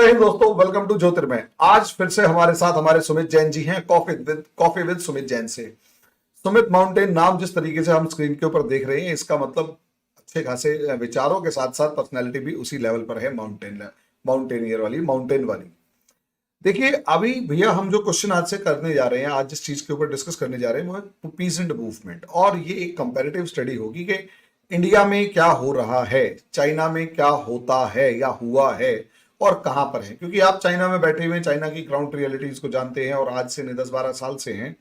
जय हिंद दोस्तों, welcome to ज्योतिर्मय। आज फिर से हमारे साथ हमारे सुमित जैन जी हैं, कॉफी विद सुमित जैन से। सुमित माउंटेन नाम जिस तरीके से हम स्क्रीन के ऊपर देख रहे हैं, इसका मतलब अच्छे खासे विचारों के साथ साथ पर्सनैलिटी भी उसी लेवल पर है, माउंटेनियर वाली, माउंटेन वाली। देखिए अभी भैया, हम जो क्वेश्चन आज से करने जा रहे हैं, आज जिस चीज के ऊपर डिस्कस करने जा रहे हैं वो है पीसेंट मूवमेंट। और ये एक कंपैरेटिव स्टडी होगी कि इंडिया में क्या हो रहा है, चाइना में क्या होता है या हुआ है और कहां पर है। क्योंकि आप चाइना में बैठे हुए हैं, चाइना की ग्राउंड रियलिटीज को जानते हैं और आज से नहीं 10-12 साल से हैं,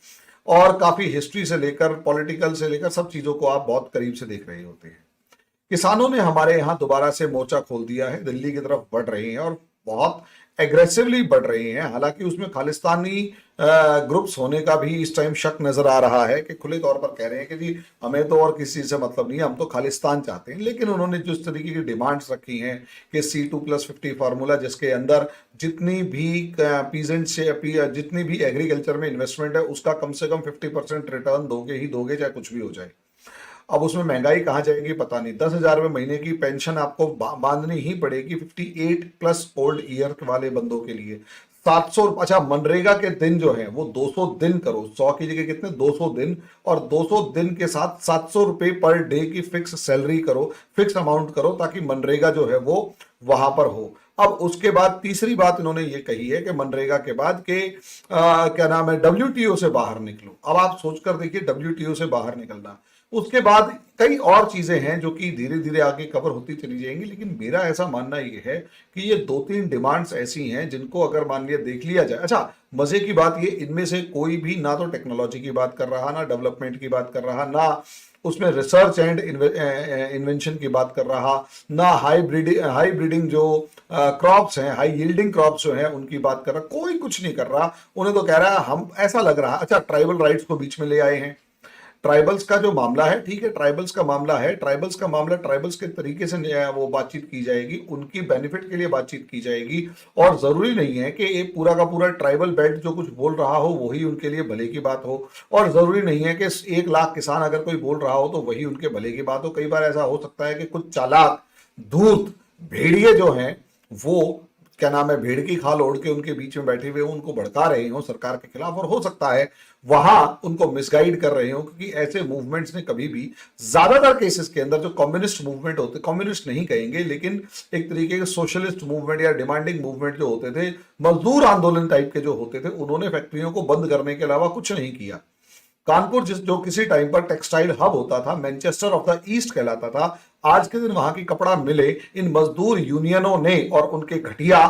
और काफी हिस्ट्री से लेकर पॉलिटिकल से लेकर सब चीजों को आप बहुत करीब से देख रहे होते हैं। किसानों ने हमारे यहाँ दोबारा से मोर्चा खोल दिया है, दिल्ली की तरफ बढ़ रहे हैं और बहुत एग्रेसिवली बढ़ रहे हैं। हालांकि उसमें खालिस्तानी ग्रुप्स होने का भी इस टाइम शक नजर आ रहा है कि खुले तौर पर कह रहे हैं कि जी हमें तो और किसी से मतलब नहीं है, हम तो खालिस्तान चाहते हैं। लेकिन उन्होंने जिस तरीके की डिमांड्स रखी हैं कि C2+50 फार्मूला, जिसके अंदर जितनी भी पीजेंट से जितनी भी एग्रीकल्चर में इन्वेस्टमेंट है उसका कम से कम 50% रिटर्न दोगे ही दोगे, चाहे कुछ भी हो जाए। अब उसमें महंगाई कहाँ जाएगी पता नहीं। 10,000 में महीने की पेंशन आपको बांधनी ही पड़ेगी 58+ ओल्ड ईयर वाले बंदों के लिए। 700, अच्छा मनरेगा के दिन जो है वो 200 दिन करो, 100 की जगह कितने 200 दिन, और 200 दिन के साथ 700 रुपए पर डे की फिक्स सैलरी करो, फिक्स अमाउंट करो, ताकि मनरेगा जो है वो वहां पर हो। अब उसके बाद तीसरी बात इन्होंने ये कही है कि मनरेगा के बाद के क्या नाम है, WTO से बाहर निकलो। अब आप सोचकर देखिए, WTO से बाहर निकलना, उसके बाद कई और चीजें हैं जो कि धीरे धीरे आगे कवर होती चली जाएंगी। लेकिन मेरा ऐसा मानना ये है कि ये 2-3 डिमांड्स ऐसी हैं जिनको अगर मान लिया देख लिया जाए। अच्छा, मजे की बात ये, इनमें से कोई भी ना तो टेक्नोलॉजी की बात कर रहा, ना डेवलपमेंट की बात कर रहा, ना उसमें रिसर्च एंड इन्वेंशन की बात कर रहा, ना हाई ब्रीडिंग जो क्रॉप्स हैं, हाई यील्डिंग क्रॉप्स जो हैं उनकी बात कर रहा। कोई कुछ नहीं कर रहा। उन्हें तो कह रहा है, हम ऐसा लग रहा है, अच्छा ट्राइबल राइट्स को बीच में ले आए हैं। ट्राइबल्स का जो मामला है, ठीक है, ट्राइबल्स का मामला है, ट्राइबल्स का मामला ट्राइबल्स के तरीके से वो बातचीत की जाएगी, उनकी बेनिफिट के लिए बातचीत की जाएगी। और जरूरी नहीं है कि ये पूरा का पूरा ट्राइबल बेल्ट जो कुछ बोल रहा हो वही उनके लिए भले की बात हो, और जरूरी नहीं है कि 1 लाख किसान अगर कोई बोल रहा हो तो वही उनके भले की बात हो। कई बार ऐसा हो सकता है कि कुछ चालाक धूर्त भेड़िए जो हैं वो क्या नाम है, भेड़ की खाल ओढ़ के उनके बीच में बैठे हुए उनको भड़का रहे हो सरकार के खिलाफ, और हो सकता है वहां उनको मिसगाइड कर रहे हो। क्योंकि ऐसे मूवमेंट्स ने कभी भी, ज्यादातर केसेस के अंदर जो कम्युनिस्ट मूवमेंट होते, कम्युनिस्ट नहीं कहेंगे लेकिन एक तरीके के सोशलिस्ट मूवमेंट या डिमांडिंग मूवमेंट जो होते थे, मजदूर आंदोलन टाइप के जो होते थे, उन्होंने फैक्ट्रियों को बंद करने के अलावा कुछ नहीं किया। कानपुर जो किसी टाइम पर टेक्सटाइल हब होता था, मैनचेस्टर ऑफ द ईस्ट कहलाता था, आज के दिन वहां की कपड़ा मिले इन मजदूर यूनियनों ने और उनके घटिया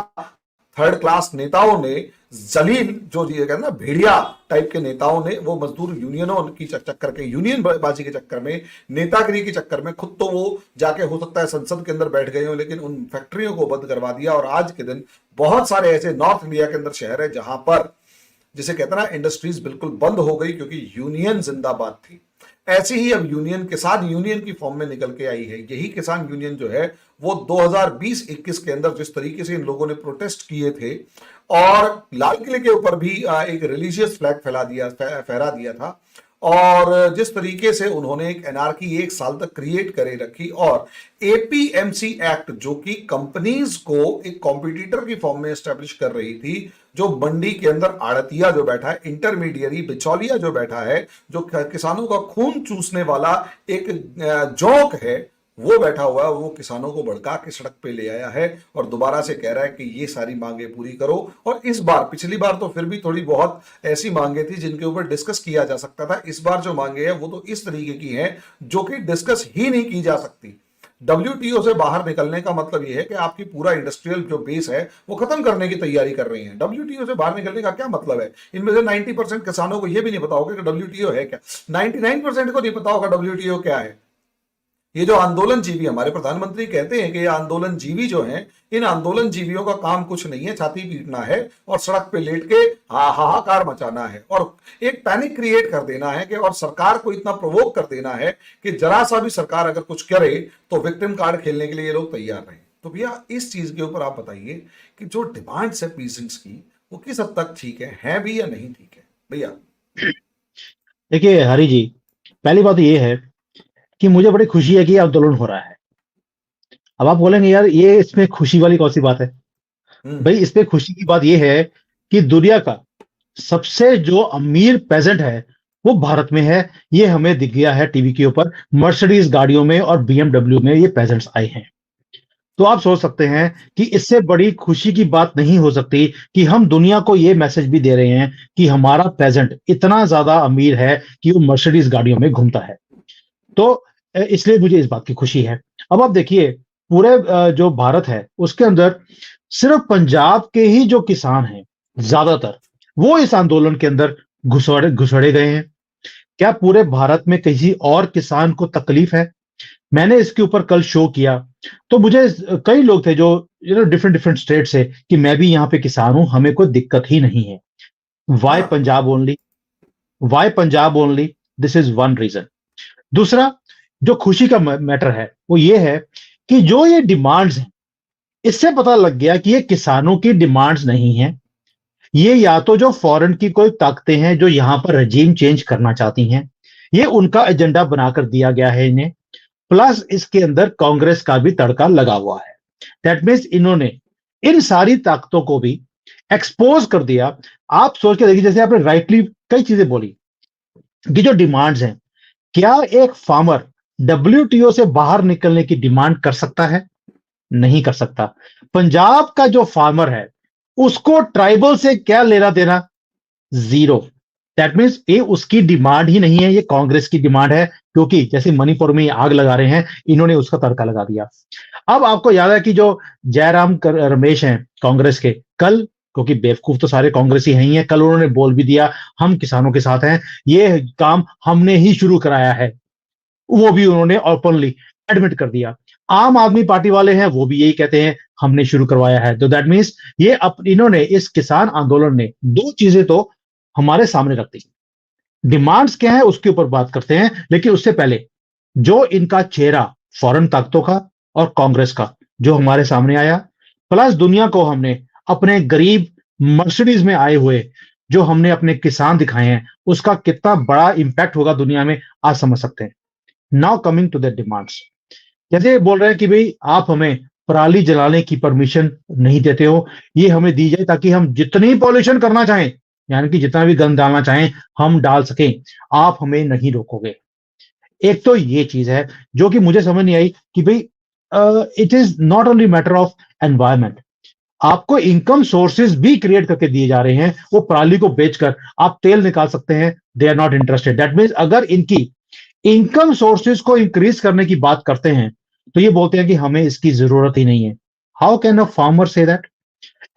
थर्ड क्लास नेताओं ने, जलील जो कहते हैं ना भेड़िया टाइप के नेताओं ने, वो मजदूर यूनियनों की चक्कर के, यूनियन बाजी के चक्कर में, नेतागिरी के चक्कर में, खुद तो वो जाके हो सकता है संसद के अंदर बैठ गए हो, लेकिन उन फैक्ट्रियों को बंद करवा दिया। और आज के दिन बहुत सारे ऐसे नॉर्थ इंडिया के अंदर शहर है जहां पर, जिसे कहते हैं ना, इंडस्ट्रीज बिल्कुल बंद हो गई क्योंकि यूनियन जिंदाबाद थी। ऐसे ही अब यूनियन, किसान यूनियन की फॉर्म में निकल के आई है। यही किसान यूनियन जो है वो 2020-21 के अंदर जिस तरीके से इन लोगों ने प्रोटेस्ट किए थे और लाल किले के ऊपर भी एक रिलीजियस फ्लैग फहरा दिया था, और जिस तरीके से उन्होंने एक एनआरकी 1 साल तक क्रिएट करे रखी, और APMC एक्ट जो कि कंपनीज को एक कॉम्पिटिटर की फॉर्म में एस्टेब्लिश कर रही थी, जो मंडी के अंदर आड़तिया जो बैठा है, इंटरमीडियरी बिचौलिया जो बैठा है, जो किसानों का खून चूसने वाला एक जोंक है, वो बैठा हुआ है, वो किसानों को भड़का के सड़क पे ले आया है और दोबारा से कह रहा है कि ये सारी मांगे पूरी करो। और इस बार, पिछली बार तो फिर भी थोड़ी बहुत ऐसी मांगे थी जिनके ऊपर डिस्कस किया जा सकता था। इस बार जो मांगे हैं वो तो इस तरीके की हैं जो कि डिस्कस ही नहीं की जा सकती। WTO से बाहर निकलने का मतलब यह है कि आपकी पूरा इंडस्ट्रियल जो बेस है वो खत्म करने की तैयारी कर रही है। WTO से बाहर निकलने का क्या मतलब है? इनमें से 90% किसानों को यह भी नहीं पता होगा कि WTO है क्या, 99% को नहीं पता होगा WTO क्या है। ये जो आंदोलन जीवी, हमारे प्रधानमंत्री कहते हैं कि ये आंदोलन जीवी जो हैं, इन आंदोलन जीवियों का काम कुछ नहीं है, छाती पीटना है और सड़क पे लेट के हाहाकार मचाना है और एक पैनिक क्रिएट कर देना है कि, और सरकार को इतना प्रोवोक कर देना है कि जरा सा भी सरकार अगर कुछ करे तो विक्टिम कार्ड खेलने के लिए ये लोग तैयार रहे। तो भैया इस चीज के ऊपर आप बताइए कि जो डिमांड्स है पीसेंट्स की, वो किस हद तक ठीक है भी या नहीं ठीक है भैया? देखिए हरी जी, पहली बात ये है कि मुझे बड़ी खुशी है कि आंदोलन हो रहा है। अब आप बोलेंगे यार ये इसमें खुशी वाली कौन सी बात है? भाई इसमें खुशी की बात यह है कि दुनिया का सबसे जो अमीर पेजेंट है वो भारत में है। ये हमें दिख गया है टीवी के ऊपर, मर्सिडीज गाड़ियों में और बीएमडब्ल्यू में ये पेजेंट्स आए हैं। तो आप सोच सकते हैं कि इससे बड़ी खुशी की बात नहीं हो सकती कि हम दुनिया को ये मैसेज भी दे रहे हैं कि हमारा पेजेंट इतना ज्यादा अमीर है कि वो मर्सिडीज गाड़ियों में घूमता है। तो इसलिए मुझे इस बात की खुशी है। अब आप देखिए पूरे जो भारत है उसके अंदर सिर्फ पंजाब के ही जो किसान हैं ज्यादातर, वो इस आंदोलन के अंदर घुसड़े घुसड़े गए हैं। क्या पूरे भारत में किसी और किसान को तकलीफ है? मैंने इसके ऊपर कल शो किया तो मुझे कई लोग थे जो डिफरेंट डिफरेंट स्टेट से कि मैं भी यहाँ पे किसान हूं, हमें कोई दिक्कत ही नहीं है। वाई हाँ। Punjab only? Why Punjab only? This is one reason. दूसरा जो खुशी का मैटर है वो ये है कि जो ये डिमांड्स हैं, इससे पता लग गया कि ये किसानों की डिमांड्स नहीं है। ये या तो जो फॉरेन की कोई ताकतें हैं जो यहां पर रजीम चेंज करना चाहती हैं, ये उनका एजेंडा बनाकर दिया गया है इन्हें। प्लस इसके अंदर कांग्रेस का भी तड़का लगा हुआ है। दैट मीन्स इन्होंने इन सारी ताकतों को भी एक्सपोज कर दिया। आप सोच के देखिए, जैसे आपने राइटली कई चीजें बोली कि जो डिमांड्स हैं, क्या एक फार्मर डब्ल्यूटीओ से बाहर निकलने की डिमांड कर सकता है? नहीं कर सकता। पंजाब का जो फार्मर है उसको ट्राइबल से क्या लेना देना? जीरो। दैट मीन्स ये उसकी डिमांड ही नहीं है, ये कांग्रेस की डिमांड है। क्योंकि जैसे मणिपुर में आग लगा रहे हैं, इन्होंने उसका तड़का लगा दिया। अब आपको याद है कि जो जयराम रमेश हैं कांग्रेस के, कल, क्योंकि बेवकूफ तो सारे कांग्रेसी हैं ही हैं, कल उन्होंने बोल भी दिया हम किसानों के साथ हैं, ये काम हमने ही शुरू कराया है। वो भी उन्होंने ओपनली एडमिट कर दिया। आम आदमी पार्टी वाले हैं वो भी यही कहते हैं हमने शुरू करवाया है। तो दैट मीन्स ये इन्होंने इस किसान आंदोलन ने दो चीजें तो हमारे सामने रख दी। डिमांड्स क्या है उसके ऊपर बात करते हैं, लेकिन उससे पहले जो इनका चेहरा फॉरेन ताकतों का और कांग्रेस का जो हमारे सामने आया, प्लस दुनिया को हमने अपने गरीब मर्सिडीज में आए हुए जो हमने अपने किसान दिखाए हैं, उसका कितना बड़ा इंपैक्ट होगा दुनिया में, आज समझ सकते हैं। Now coming to the demands, जैसे बोल रहे हैं कि भाई आप हमें पराली जलाने की परमिशन नहीं देते हो, ये हमें दी जाए ताकि हम जितनी पॉल्यूशन करना चाहें, यानी कि जितना भी गंद डालना चाहें हम डाल सकें, आप हमें नहीं रोकोगे। एक तो ये चीज है जो कि मुझे समझ नहीं आई कि भाई it is not only matter of environment, आपको इनकम सोर्सेज भी क्रिएट करके दिए जा रहे हैं। वो पराली को बेचकर आप तेल निकाल सकते हैं, they are not interested. That means अगर इनकी इनकम सोर्सेज को इंक्रीज करने की बात करते हैं तो ये बोलते हैं कि हमें इसकी जरूरत ही नहीं है। How can a farmer say that?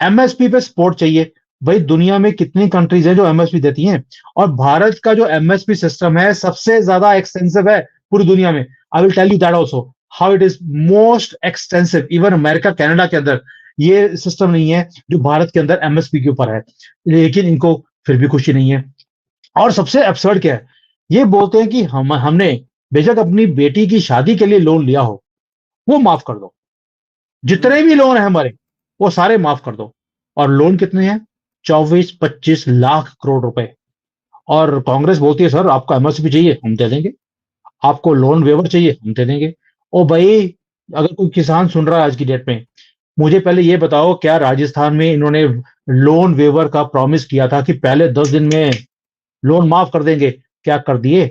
MSP पे सपोर्ट चाहिए। भाई दुनिया में कितनी कंट्रीज हैं जो एमएसपी देती हैं, और भारत का जो एमएसपी सिस्टम है सबसे ज्यादा एक्सटेंसिव है पूरी दुनिया में। I will tell you that also how it is most extensive. Even America Canada के अंदर ये सिस्टम नहीं है जो भारत के अंदर एमएसपी के ऊपर है, लेकिन इनको फिर भी खुशी नहीं है। और सबसे एब्सर्ड क्या है, ये बोलते हैं कि हमने बेशक अपनी बेटी की शादी के लिए लोन लिया हो वो माफ कर दो, जितने भी लोन है हमारे वो सारे माफ कर दो। और लोन कितने हैं? 24-25 लाख करोड़ रुपए। और कांग्रेस बोलती है सर आपको एमएसपी चाहिए हम दे देंगे, आपको लोन वेवर चाहिए हम दे देंगे। ओ भाई, अगर कोई किसान सुन रहा है आज की डेट में, मुझे पहले ये बताओ क्या राजस्थान में इन्होंने लोन वेवर का प्रॉमिस किया था कि पहले 10 दिन में लोन माफ कर देंगे? क्या कर दिए?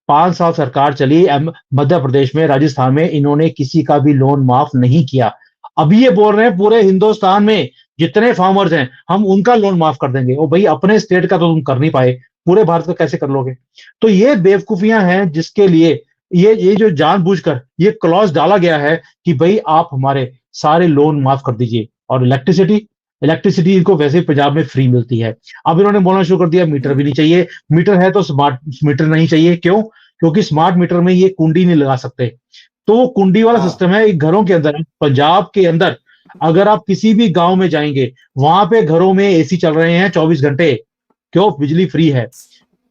5 साल सरकार चली मध्य प्रदेश में, राजस्थान में इन्होंने किसी का भी लोन माफ नहीं किया। अभी ये बोल रहे हैं पूरे हिंदुस्तान में जितने फार्मर्स हैं हम उनका लोन माफ कर देंगे। ओ भाई, अपने स्टेट का तो तुम कर नहीं पाए, पूरे भारत का कैसे कर लोगे? तो ये बेवकूफियां हैं जिसके लिए ये जो जानबूझकर ये क्लॉज डाला गया है कि भाई आप हमारे सारे लोन माफ कर दीजिए। और इलेक्ट्रिसिटी, इलेक्ट्रिसिटी इनको वैसे ही पंजाब में फ्री मिलती है। अब इन्होंने बोलना शुरू कर दिया मीटर भी नहीं चाहिए। मीटर है तो स्मार्ट मीटर नहीं चाहिए। क्यों? क्योंकि स्मार्ट मीटर में ये कुंडी नहीं लगा सकते। तो वो कुंडी वाला हाँ। सिस्टम है घरों के अंदर, पंजाब के अंदर। अगर आप किसी भी गांव में जाएंगे वहां पे घरों में एसी चल रहे हैं 24 घंटे। क्यों? बिजली फ्री है।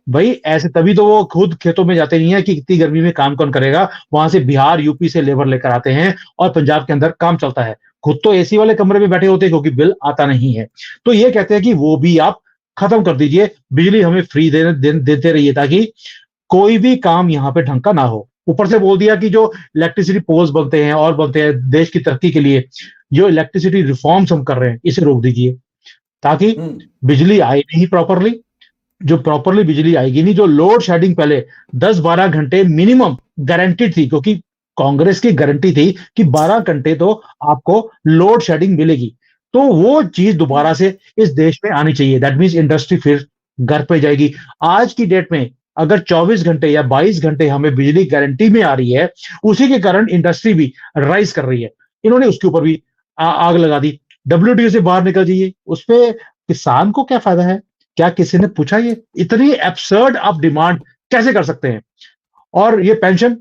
भाई ऐसे तभी तो वो खुद खेतों में जाते नहीं है कि इतनी गर्मी में काम कौन करेगा, वहां से बिहार यूपी से लेबर लेकर आते हैं और पंजाब के अंदर काम चलता है। खुद तो एसी वाले कमरे में बैठे होते हैं क्योंकि बिल आता नहीं है। तो ये कहते हैं कि वो भी आप खत्म कर दीजिए, बिजली हमें फ्री देते रहिए ताकि कोई भी काम यहाँ पे ढंग का ना हो। ऊपर से बोल दिया कि जो इलेक्ट्रिसिटी पोल्स बनते हैं और बनते हैं देश की तरक्की के लिए, जो इलेक्ट्रिसिटी रिफॉर्म्स हम कर रहे हैं इसे रोक दीजिए, ताकि बिजली आए नहीं प्रॉपरली, जो प्रॉपरली बिजली आएगी नहीं, जो लोड शेडिंग पहले 10-12 घंटे मिनिमम गारंटीड थी, क्योंकि कांग्रेस की गारंटी थी कि 12 घंटे तो आपको लोड शेडिंग मिलेगी, तो वो चीज दोबारा से इस देश में आनी चाहिए। दैट मीन्स इंडस्ट्री फिर घर पे जाएगी। आज की डेट में अगर 24 घंटे या 22 घंटे हमें बिजली गारंटी में आ रही है, उसी के कारण इंडस्ट्री भी राइज कर रही है। इन्होंने उसके ऊपर भी आग लगा दी। डब्ल्यूटीओ से बाहर निकल जाइए, उसपे किसान को क्या फायदा है? क्या किसी ने पूछा? ये इतनी एब्सर्ड आप डिमांड कैसे कर सकते हैं? और ये पेंशन,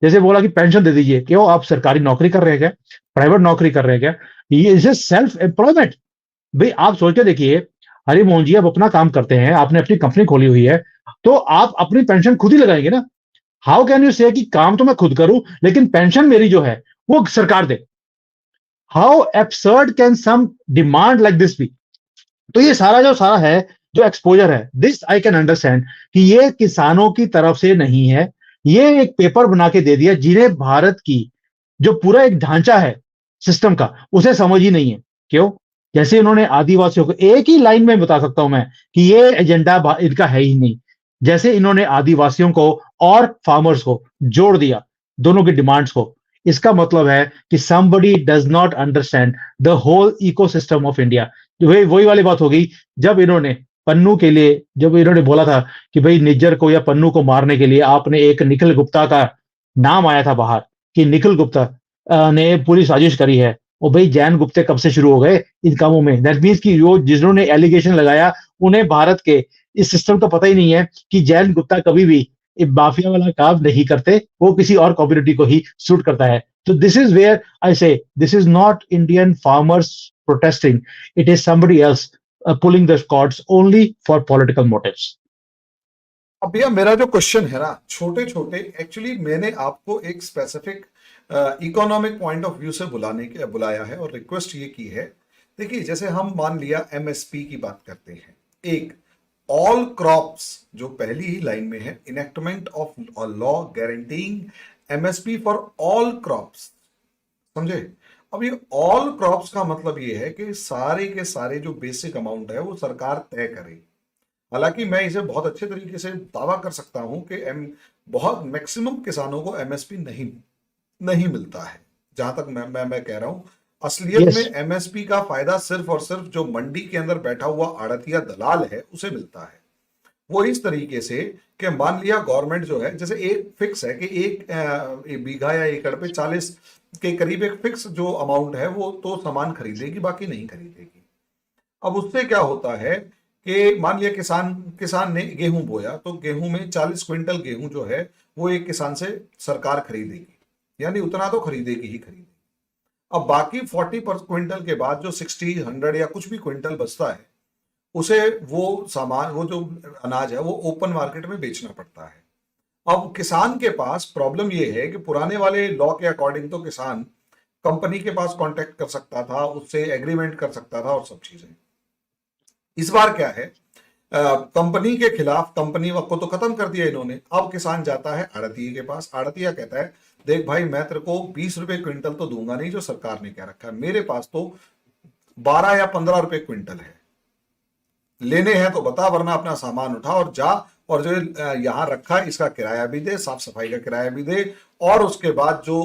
जैसे बोला कि पेंशन दे दीजिए, क्यों आप सरकारी नौकरी कर रहे हैं क्या? प्राइवेट नौकरी कर रहे हैं क्या? ये इज सेल्फ एम्प्लॉयमेंट। भाई आप सोच के देखिए, हरि मोहन जी आप अपना काम करते हैं, आपने अपनी कंपनी खोली हुई है, तो आप अपनी पेंशन खुद ही लगाएंगे ना। हाउ कैन यू से कि काम तो मैं खुद करूं लेकिन पेंशन मेरी जो है वो सरकार दे? How absurd can some demand like this be? तो ये सारा जो सारा है, जो एक्सपोजर है, दिस आई कैन अंडरस्टैंड कि ये किसानों की तरफ से नहीं है। ये एक पेपर बना के दे दिया, जिन्हें भारत की जो पूरा एक ढांचा है सिस्टम का, उसे समझ ही नहीं है। क्यों? जैसे इन्होंने आदिवासियों को, एक ही लाइन में बता सकता हूं मैं कि ये एजेंडा इनका है ही नहीं। जैसे इन्होंने आदिवासियों को और फार्मर्स को जोड़ दिया, दोनों की डिमांड्स को, इसका मतलब है कि somebody does not understand the whole ecosystem of India। वही वही वाली बात होगी, जब इन्होंने पन्नू के लिए, जब इन्होंने बोला था कि भाई निज्जर को या पन्नू को मारने के लिए आपने एक निखिल गुप्ता का नाम आया था बाहर, कि निखिल गुप्ता ने पूरी साजिश करी है। और भाई जैन गुप्ते कब से शुरू हो गए इन कामों में? दैट मीन्स कि जो जिन्होंने एलिगेशन लगाया, उन्हें भारत के इस सिस्टम का पता ही नहीं है कि जैन गुप्ता कभी भी ये माफिया वाला काम नहीं करते, वो किसी और कम्युनिटी को ही सूट करता है। तो दिस इज वेयर आई से this is not Indian farmers protesting, it is somebody else pulling the cords only for political motives। अब भैया मेरा जो क्वेश्चन है ना, छोटे छोटे, एक्चुअली मैंने आपको एक specific economic point of view से बुलाया है और रिक्वेस्ट ये की है। देखिए, जैसे हम मान लिया एमएसपी की बात करते हैं, एक ऑल क्रॉप्स जो पहली ही लाइन में है, enactment of law guaranteeing MSP for all crops, समझे? अब ये ऑल क्रॉप्स का मतलब ये है कि सारे के सारे जो बेसिक अमाउंट है वो सरकार तय करे। हालांकि मैं इसे बहुत अच्छे तरीके से दावा कर सकता हूं कि बहुत मैक्सिमम किसानों को एमएसपी नहीं नहीं मिलता है। जहां तक मैं कह रहा हूं, असलियत yes, में एमएसपी का फायदा सिर्फ और सिर्फ जो मंडी के अंदर बैठा हुआ आड़तिया दलाल है उसे मिलता है। वो इस तरीके से कि मान लिया गवर्नमेंट जो है, जैसे एक फिक्स है कि एक बीघा या एकड़ पे 40 के करीब एक फिक्स जो अमाउंट है वो तो सामान खरीदेगी, बाकी नहीं खरीदेगी। अब उससे क्या होता है कि मान लिया किसान ने गेहूं बोया, तो गेहूं में 40 क्विंटल गेहूं जो है वो एक किसान से सरकार खरीदेगी, यानी उतना तो खरीदेगी ही खरीदेगी। अब बाकी 40 पर क्विंटल के बाद जो 60, 100 या कुछ भी क्विंटल बचता है, उसे वो सामान, वो जो अनाज है वो ओपन मार्केट में बेचना पड़ता है। अब किसान के पास प्रॉब्लम ये है कि पुराने वाले लॉ के अकॉर्डिंग तो किसान कंपनी के पास कांटेक्ट कर सकता था, उससे एग्रीमेंट कर सकता था और सब चीजें। इस बार क्या है, कंपनी के खिलाफ, कंपनी को तो खत्म कर दिया इन्होंने। अब किसान जाता है आड़तिये के पास, आड़तिया कहता है देख भाई, मैं तेरे को 20 रुपए क्विंटल तो दूंगा नहीं जो सरकार ने कह रखा है, मेरे पास तो 12 या 15 रुपए क्विंटल है, लेने हैं तो बता, वरना अपना सामान उठा और जा, और जो यहां रखा है इसका किराया भी दे, साफ सफाई का किराया भी दे, और उसके बाद जो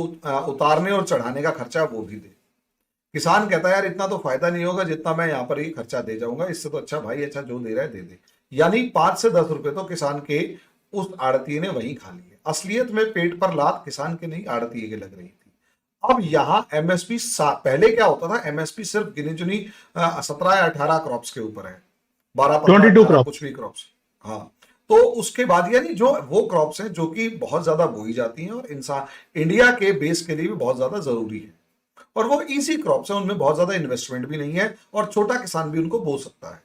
उतारने और चढ़ाने का खर्चा वो भी दे। किसान कहता है यार इतना तो फायदा नहीं होगा जितना मैं यहां पर ही खर्चा दे जाऊंगा, इससे तो अच्छा भाई, अच्छा जो दे रहा है दे दे। यानी 5 से 10 रुपए तो किसान के उस आड़तीये ने वहीं खा लिए। असलियत में पेट पर लात किसान के नहीं, आड़तीये के लग रही थी। अब यहां एमएसपी, पहले क्या होता था, एमएसपी सिर्फ गिनी चुनी 17 या 18 क्रॉप्स के ऊपर है, 12, 15, 22 18 क्रॉप। कुछ भी क्रॉप्स। हाँ, तो उसके बाद यानी जो वो क्रॉप्स हैं जो कि बहुत ज्यादा बोई जाती हैं और इंसान इंडिया के बेस के लिए भी बहुत ज्यादा जरूरी है, और वो इजी क्रॉप्स हैं, उनमें बहुत ज्यादा इन्वेस्टमेंट भी नहीं है और छोटा किसान भी उनको बो सकता है।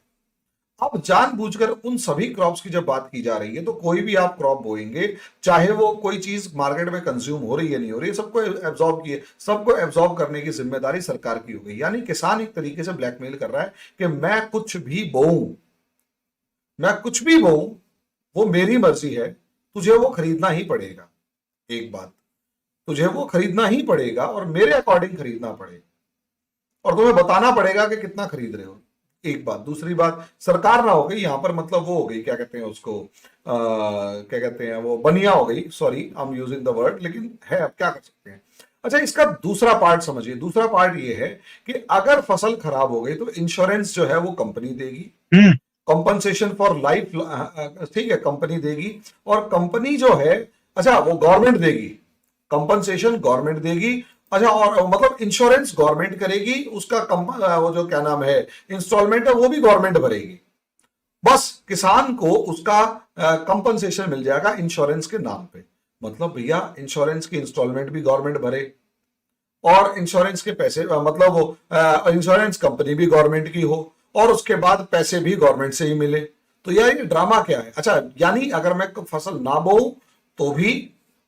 अब जानबूझकर उन सभी क्रॉप्स की जब बात की जा रही है, तो कोई भी आप क्रॉप बोएंगे, चाहे वो कोई चीज मार्केट में कंज्यूम हो रही है नहीं हो रही है, सबको एब्जॉर्ब करने की जिम्मेदारी सरकार की हो गई। यानी किसान एक तरीके से ब्लैकमेल कर रहा है कि मैं कुछ भी बोऊं, वो मेरी मर्जी है, तुझे वो खरीदना ही पड़ेगा। एक बात, तुझे वो खरीदना ही पड़ेगा और मेरे अकॉर्डिंग खरीदना पड़ेगा। और तुम्हें बताना पड़ेगा कि कितना खरीद रहे हो। एक बात। दूसरी बात, सरकार ना हो गई यहाँ पर, मतलब वो हो गई, क्या कहते हैं उसको, क्या कहते हैं वो, बनिया हो गई, sorry I am using the word, लेकिन है, अब क्या कर सकते हैं। अच्छा, इसका दूसरा पार्ट समझिए। दूसरा पार्ट ये है कि अगर फसल खराब हो गई तो इंश्योरेंस जो है वो कंपनी देगी, हम्म। कंपनसेशन फॉर लाइफ, ठीक है, कंपनी देगी। और कंपनी जो है, अच्छा, वो गवर्नमेंट देगी, कंपनसेशन गवर्नमेंट देगी। अच्छा, और मतलब इंश्योरेंस गवर्नमेंट करेगी, उसका वो जो क्या नाम है, इंस्टॉलमेंट है, वो भी गवर्नमेंट भरेगी। बस किसान को उसका कंपनसेशन मिल जाएगा इंश्योरेंस के नाम पे। मतलब भैया, इंश्योरेंस की इंस्टॉलमेंट भी गवर्नमेंट भरे, और इंश्योरेंस के पैसे, मतलब वो इंश्योरेंस कंपनी भी गवर्नमेंट की हो, और उसके बाद पैसे भी गवर्नमेंट से ही मिले। तो यार ये ड्रामा क्या है। अच्छा, यानी अगर मैं फसल ना बोऊं तो भी,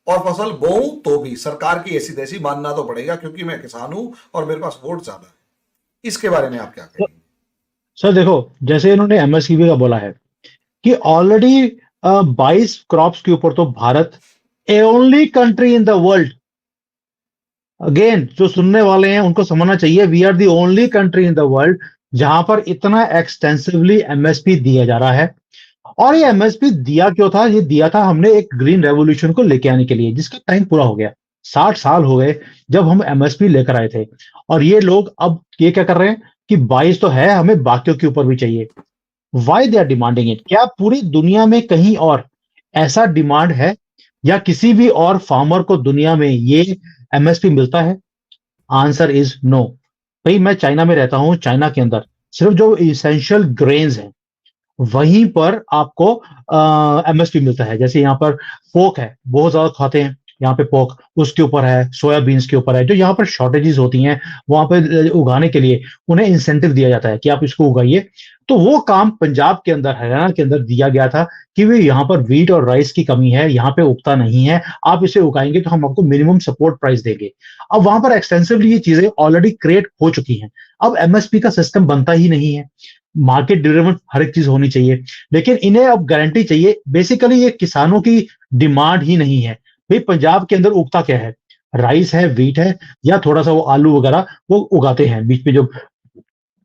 और फसल बोऊं तो भी सरकार की ऐसी तैसी मानना तो पड़ेगा, क्योंकि मैं किसान हूं और मेरे पास वोट ज्यादा है। इसके बारे में आप क्या सर कहेंगे? सर देखो, जैसे इन्होंने एमएसपी का बोला है कि ऑलरेडी 22 क्रॉप्स के ऊपर तो Bharat a only country in the world, again जो सुनने वाले हैं उनको समझना चाहिए, we are the only country in the world जहां पर इतना एक्सटेंसिवली एमएसपी दिया जा रहा है। और ये एमएसपी दिया क्यों था? ये दिया था हमने एक ग्रीन रेवोल्यूशन को लेके आने के लिए, जिसका टाइम पूरा हो गया। 60 साल हो गए जब हम एमएसपी लेकर आए थे, और ये लोग अब ये क्या कर रहे हैं कि 22 तो है, हमें बाकियों के ऊपर भी चाहिए। Why they are demanding it? क्या पूरी दुनिया में कहीं और ऐसा डिमांड है, या किसी भी और फार्मर को दुनिया में ये एमएसपी मिलता है? Answer is no. भाई मैं चाइना में रहता हूं, चाइना के अंदर सिर्फ जो इसेंशियल ग्रेन्स हैं वहीं पर आपको एमएसपी मिलता है। जैसे यहाँ पर पोक है, बहुत ज्यादा खाते हैं यहाँ पे पोक, उसके ऊपर है, सोयाबीन्स के ऊपर है। जो यहाँ पर शॉर्टेजेस होती हैं वहां पर उगाने के लिए उन्हें इंसेंटिव दिया जाता है कि आप इसको उगाइए। तो वो काम पंजाब के अंदर, हरियाणा के अंदर दिया गया था कि वे यहाँ पर वीट और राइस की कमी है, यहाँ पे उगता नहीं है, आप इसे उगाएंगे तो हम आपको मिनिमम सपोर्ट प्राइस देंगे। अब वहां पर एक्सटेंसिवली ये चीजें ऑलरेडी क्रिएट हो चुकी हैं। अब एमएसपी का सिस्टम बनता ही नहीं है। मार्केट ड्रिवन हर एक चीज होनी चाहिए, लेकिन इन्हें अब गारंटी चाहिए। बेसिकली ये किसानों की डिमांड ही नहीं है। भाई पंजाब के अंदर उगता क्या है? राइस है, व्हीट है, या थोड़ा सा वो आलू वगैरह वो उगाते हैं बीच में जो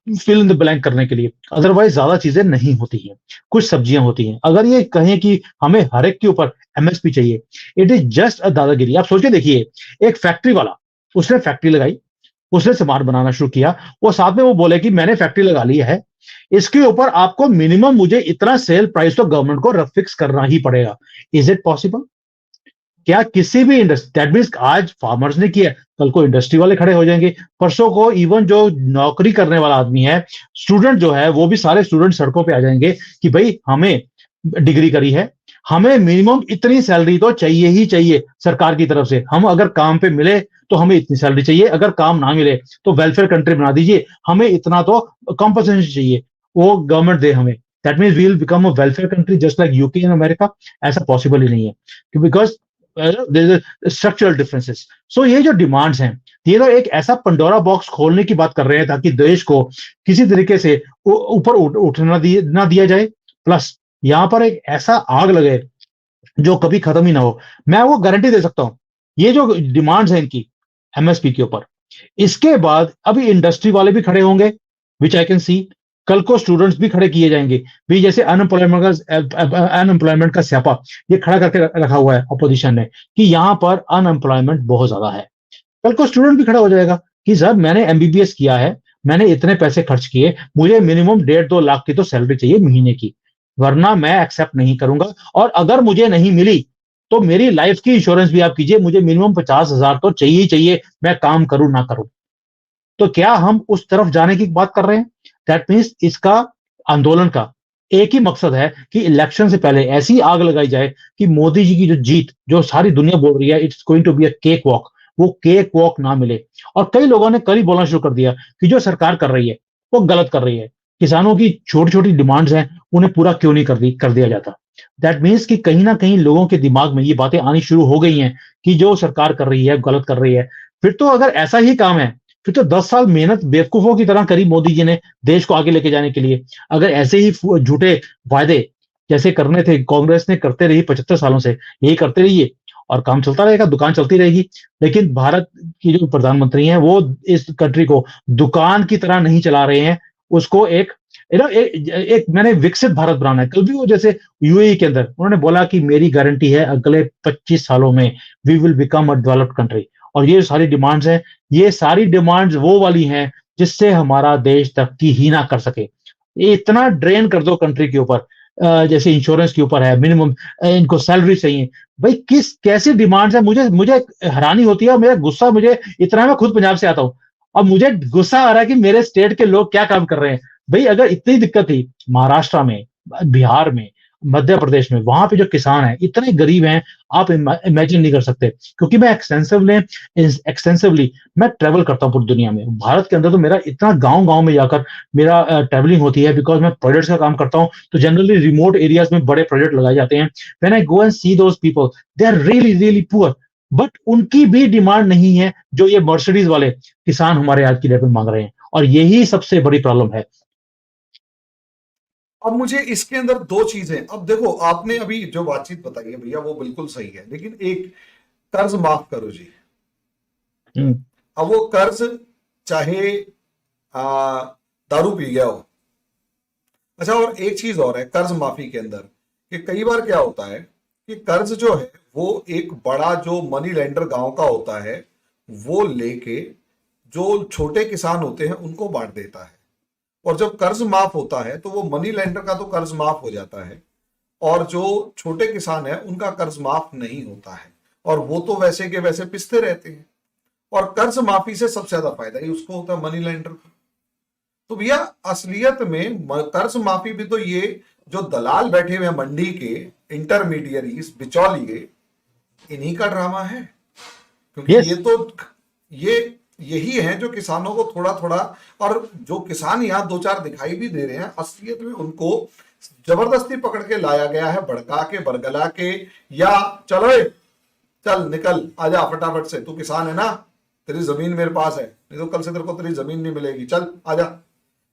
फिल इन द ब्लैंक करने के लिए। अदरवाइज ज्यादा चीजें नहीं होती हैं, कुछ सब्जियां होती हैं। अगर ये कहें कि हमें हर एक के ऊपर एमएसपी चाहिए, इट इज जस्ट अ दादागिरी। आप सोच के देखिए, एक फैक्ट्री वाला, उसने फैक्ट्री लगाई, उसने सामान बनाना शुरू किया, वो साथ में वो बोले कि मैंने फैक्ट्री लगा ली है, इसके ऊपर आपको मिनिमम मुझे इतना सेल प्राइस तो गवर्नमेंट को फिक्स करना ही पड़ेगा। Is it possible? क्या किसी भी इंडस्ट्री, दैट मीन्स आज फार्मर्स ने किया, कल को इंडस्ट्री वाले खड़े हो जाएंगे, परसों को इवन जो नौकरी करने वाला आदमी है, स्टूडेंट जो है, वो भी सारे स्टूडेंट सड़कों पे आ जाएंगे कि भाई हमें डिग्री करी है, हमें मिनिमम इतनी सैलरी तो चाहिए ही चाहिए सरकार की तरफ से। हम अगर काम पे मिले तो हमें इतनी सैलरी चाहिए, अगर काम ना मिले तो वेलफेयर कंट्री बना दीजिए, हमें इतना तो कॉम्पनसेशन चाहिए, वो गवर्नमेंट दे हमें। That means we will become a welfare country just like UK in America. ऐसा पॉसिबल ही नहीं है, बिकॉज स्ट्रक्चरल डिफरेंसेस। सो ये जो डिमांड्स हैं, ये तो एक ऐसा पंडोरा बॉक्स खोलने की बात कर रहे हैं ताकि देश को किसी तरीके से ऊपर उठना ना दिया जाए, प्लस यहां पर एक ऐसा आग लगे जो कभी खत्म ही ना हो। मैं वो गारंटी दे सकता हूं, ये जो डिमांड्स हैं इनकी एमएसपी के ऊपर, इसके बाद अभी इंडस्ट्री वाले भी खड़े होंगे, विच आई कैन सी। कल को स्टूडेंट्स भी खड़े किए जाएंगे भी, जैसे अनएम्प्लॉयमेंट का स्यापा ये खड़ा करके रखा हुआ है अपोजिशन ने कि यहां पर अनएम्प्लॉयमेंट बहुत ज्यादा है। कल को स्टूडेंट भी खड़ा हो जाएगा कि सर मैंने एमबीबीएस किया है, मैंने इतने पैसे खर्च किए, मुझे मिनिमम 1.5-2 लाख की तो सैलरी चाहिए महीने की, वरना मैं एक्सेप्ट नहीं करूंगा। और अगर मुझे नहीं मिली तो मेरी लाइफ की इंश्योरेंस भी आप कीजिए, मुझे मिनिमम 50,000 तो चाहिए ही चाहिए, मैं काम करूं ना करूं। तो क्या हम उस तरफ जाने की बात कर रहे हैं? दैट मीन्स इसका आंदोलन का एक ही मकसद है कि इलेक्शन से पहले ऐसी आग लगाई जाए कि मोदी जी की जो जीत, जो सारी दुनिया बोल रही है it's going to be a cake walk, वो केक वॉक ना मिले। और कई लोगों ने कल ही बोलना शुरू कर दिया कि जो सरकार कर रही है वो गलत कर रही है, किसानों की छोटी छोटी डिमांड्स हैं उन्हें पूरा क्यों नहीं कर दिया जाता। दैट मीन्स कि कहीं ना कहीं लोगों के दिमाग में ये बातें आनी शुरू हो गई हैं कि जो सरकार कर रही है गलत कर रही है। फिर तो अगर ऐसा ही काम है, फिर तो 10 साल मेहनत बेवकूफों की तरह करी मोदी जी ने देश को आगे लेके जाने के लिए। अगर ऐसे ही झूठे वायदे जैसे करने थे, कांग्रेस ने करते रही 75 सालों से, यही करते रहिए और काम चलता रहेगा, दुकान चलती रहेगी। लेकिन भारत की जो प्रधानमंत्री हैं वो इस कंट्री को दुकान की तरह नहीं चला रहे हैं, उसको एक एक मैंने विकसित भारत बनाना है। कल भी वो जैसे यूएई के अंदर उन्होंने बोला कि मेरी गारंटी है अगले 25 सालों में we will become a developed country. और ये सारी डिमांड्स हैं, ये सारी डिमांड्स वो वाली हैं जिससे हमारा देश तरक्की ही ना कर सके। ये इतना ड्रेन कर दो कंट्री के ऊपर, जैसे इंश्योरेंस के ऊपर है, मिनिमम इनको सैलरी चाहिए। भाई किस कैसी डिमांड्स है, मुझे मुझे हैरानी होती है और मेरा गुस्सा मुझे इतना, मैं खुद पंजाब से आता हूँ। अब मुझे गुस्सा आ रहा है कि मेरे स्टेट के लोग क्या काम कर रहे हैं। भाई अगर इतनी दिक्कत थी महाराष्ट्र में, बिहार में, मध्य प्रदेश में, वहां पे जो किसान है इतने गरीब हैं, आप इमेजिन नहीं कर सकते। क्योंकि मैं एक्सटेंसिवली मैं ट्रेवल करता हूँ पूरी दुनिया में। भारत के अंदर तो मेरा इतना गांव गांव में जाकर मेरा ट्रेवलिंग होती है, बिकॉज मैं प्रोजेक्ट्स का काम करता हूँ। तो जनरली रिमोट एरियाज में बड़े प्रोजेक्ट लगाए जाते हैं। When I go and see those people, they are really really poor, but उनकी भी डिमांड नहीं है जो ये मर्सिडीज वाले किसान हमारे आज की डेट में मांग रहे हैं। और यही सबसे बड़ी प्रॉब्लम है। अब मुझे इसके अंदर दो चीजें, अब देखो आपने अभी जो बातचीत बताई है भैया वो बिल्कुल सही है, लेकिन एक कर्ज माफ करो जी। हम्म, अब वो कर्ज चाहे दारू पी गया हो। अच्छा, और एक चीज और है कर्ज माफी के अंदर, कि कई बार क्या होता है कि कर्ज जो है वो एक बड़ा जो मनी लेंडर गांव का होता है वो लेके जो छोटे किसान होते हैं उनको बांट देता है। और जब कर्ज माफ होता है तो वो मनी लेंडर का तो कर्ज माफ हो जाता है, और जो छोटे किसान है उनका कर्ज माफ नहीं होता है, और वो तो वैसे के वैसे पिसते रहते हैं। और कर्ज माफी से सबसे ज्यादा फायदा ही उसको होता है, मनी लेंडर को। तो भैया असलियत में कर्ज माफी भी तो ये जो दलाल बैठे हुए हैं मंडी के, इंटरमीडियरीज, बिचौलिए, इन्हीं का ड्रामा है। क्योंकि यस, ये तो ये यही है जो किसानों को थोड़ा थोड़ा, और जो किसान यहाँ दो चार दिखाई भी दे रहे हैं असलियत में उनको जबरदस्ती पकड़ के लाया गया है, भड़का के बरगला के, या चलो ए, चल निकल आजा फटाफट से, तू किसान है ना, तेरी जमीन मेरे पास है, नहीं तो कल से तेरे को तेरी जमीन नहीं मिलेगी, चल आजा।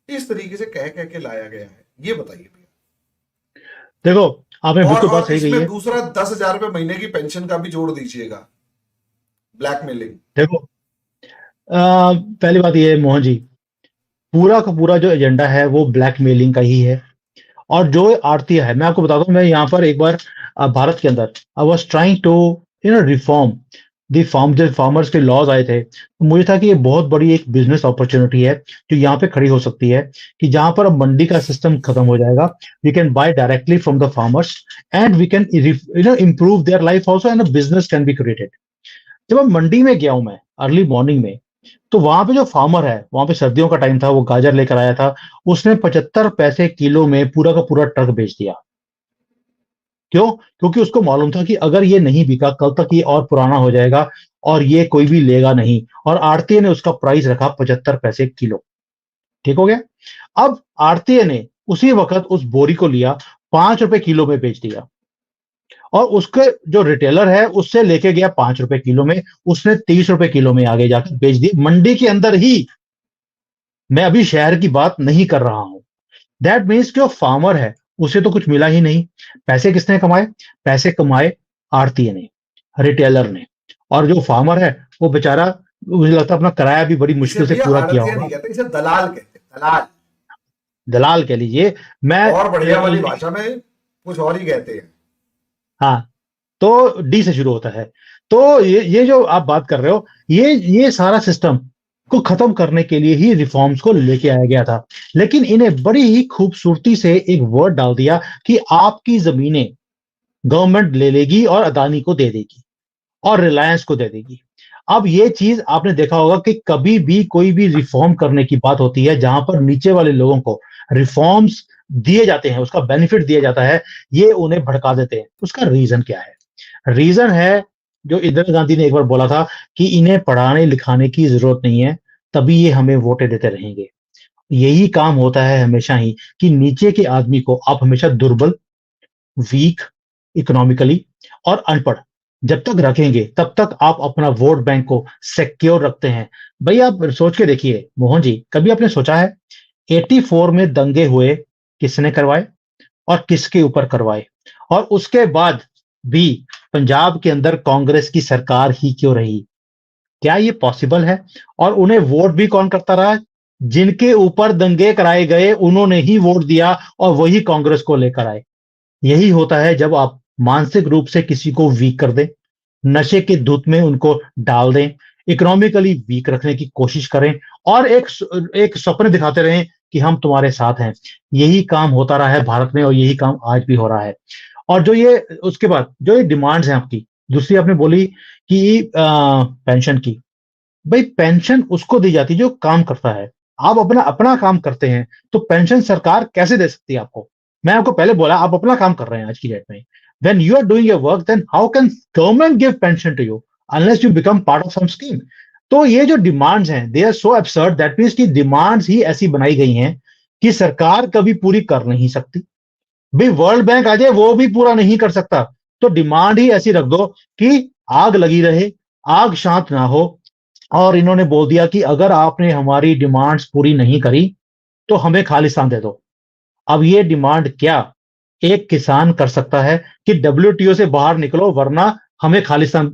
इस तरीके से कह कह के लाया गया है। ये बताइए भैया। देखो आपने बिल्कुल बात और सही कही इसमें है। दूसरा 10,000 रुपए महीने की पेंशन का भी जोड़ दीजिएगा, ब्लैकमेलिंग। देखो पहली बात ये है मोहन जी, पूरा का पूरा जो एजेंडा है वो ब्लैकमेलिंग का ही है। और जो आरती है, मैं आपको बताता हूँ, मैं यहाँ पर एक बार भारत के अंदर I was trying to reform the farm, जब फार्मर्स के लॉज आए थे तो मुझे था कि ये बहुत बड़ी एक बिजनेस अपॉर्चुनिटी है जो यहाँ पे खड़ी हो सकती है, कि जहां पर अब मंडी का सिस्टम खत्म हो जाएगा, we can buy directly from the farmers and we can improve their life also and business can be created. जब मैं मंडी में गया हूं मैं अर्ली मॉर्निंग में, तो वहां पे जो फार्मर है, वहां पे सर्दियों का टाइम था, वो गाजर लेकर आया था, उसने 75 पैसे किलो में पूरा का पूरा ट्रक बेच दिया। क्यों? क्योंकि उसको मालूम था कि अगर ये नहीं बिका कल तक ये और पुराना हो जाएगा और ये कोई भी लेगा नहीं। और आड़तीय ने उसका प्राइस रखा 75 पैसे किलो। ठीक हो गया। अब आड़तीय ने उसी वक्त उस बोरी को लिया, 5 रुपए किलो में बेच दिया, और उसके जो रिटेलर है उससे लेके गया 5 रुपए किलो में, उसने 30 रुपए किलो में आगे जाकर बेच दिया मंडी के अंदर ही। मैं अभी शहर की बात नहीं कर रहा हूं। दैट मीन्स जो फार्मर है उसे तो कुछ मिला ही नहीं। पैसे किसने कमाए? पैसे कमाए आड़तीय ने, रिटेलर ने। और जो फार्मर है वो बेचारा, मुझे लगता है अपना किराया भी बड़ी इसे मुश्किल से भैया पूरा किया आड़तिया नहीं होगा। कहते, इसे दलाल कहते हैं, दलाल। दलाल कह लीजिए। मैं और बढ़िया वाली भाषा में कुछ और ही कहते हैं। हाँ, तो डी से शुरू होता है। तो ये जो आप बात कर रहे हो, ये सारा सिस्टम को खत्म करने के लिए ही रिफॉर्म्स को लेके आया गया था। लेकिन इन्हें बड़ी ही खूबसूरती से एक वर्ड डाल दिया कि आपकी जमीनें गवर्नमेंट ले लेगी और अदानी को दे देगी और रिलायंस को दे देगी। अब ये चीज आपने देखा होगा कि कभी भी कोई भी रिफॉर्म करने की बात होती है जहां पर नीचे वाले लोगों को रिफॉर्म्स दिए जाते हैं, उसका बेनिफिट दिया जाता है, ये उन्हें भड़का देते हैं। उसका रीजन क्या है? रीजन है जो इंदिरा गांधी ने एक बार बोला था कि इन्हें पढ़ाने लिखाने की जरूरत नहीं है, तभी ये हमें वोटें देते रहेंगे। यही काम होता है हमेशा ही कि नीचे के आदमी को आप हमेशा दुर्बल, वीक, इकोनॉमिकली और अनपढ़ जब तक रखेंगे तब तक आप अपना वोट बैंक को सिक्योर रखते हैं। भाई आप सोच के देखिए मोहन जी, कभी आपने सोचा है 84 में दंगे हुए किसने करवाए और किसके ऊपर करवाए? और उसके बाद भी पंजाब के अंदर कांग्रेस की सरकार ही क्यों रही? क्या ये पॉसिबल है? और उन्हें वोट भी कौन करता रहा? जिनके ऊपर दंगे कराए गए उन्होंने ही वोट दिया और वही कांग्रेस को लेकर आए। यही होता है जब आप मानसिक रूप से किसी को वीक कर दें, नशे के धुत में उनको डाल दें, इकोनॉमिकली वीक रखने की कोशिश करें और एक स्वप्न दिखाते रहें कि हम तुम्हारे साथ हैं। यही काम होता रहा है भारत में और यही काम आज भी हो रहा है। और जो ये उसके बाद जो ये डिमांड्स हैं आपकी, दूसरी आपने बोली कि पेंशन की। भाई पेंशन उसको दी जाती है जो काम करता है। आप अपना अपना काम करते हैं तो पेंशन सरकार कैसे दे सकती है आपको? मैं आपको पहले बोला आप अपना काम कर रहे हैं आज की डेट में। When you are doing your work, then how can government give pension to you unless you become part of some scheme? तो ये जो डिमांड्स हैं they are so absurd, that means की डिमांड्स ही ऐसी बनाई गई हैं कि सरकार कभी पूरी कर नहीं सकती। भाई वर्ल्ड बैंक आ जाए वो भी पूरा नहीं कर सकता। तो डिमांड ही ऐसी रख दो कि आग लगी रहे, आग शांत ना हो। और इन्होंने बोल दिया कि अगर आपने हमारी डिमांड्स पूरी नहीं करी तो हमें खालिस्तान दे दो। अब ये डिमांड क्या एक किसान कर सकता है कि डब्ल्यूटीओ से बाहर निकलो वरना हमें खालिस्तान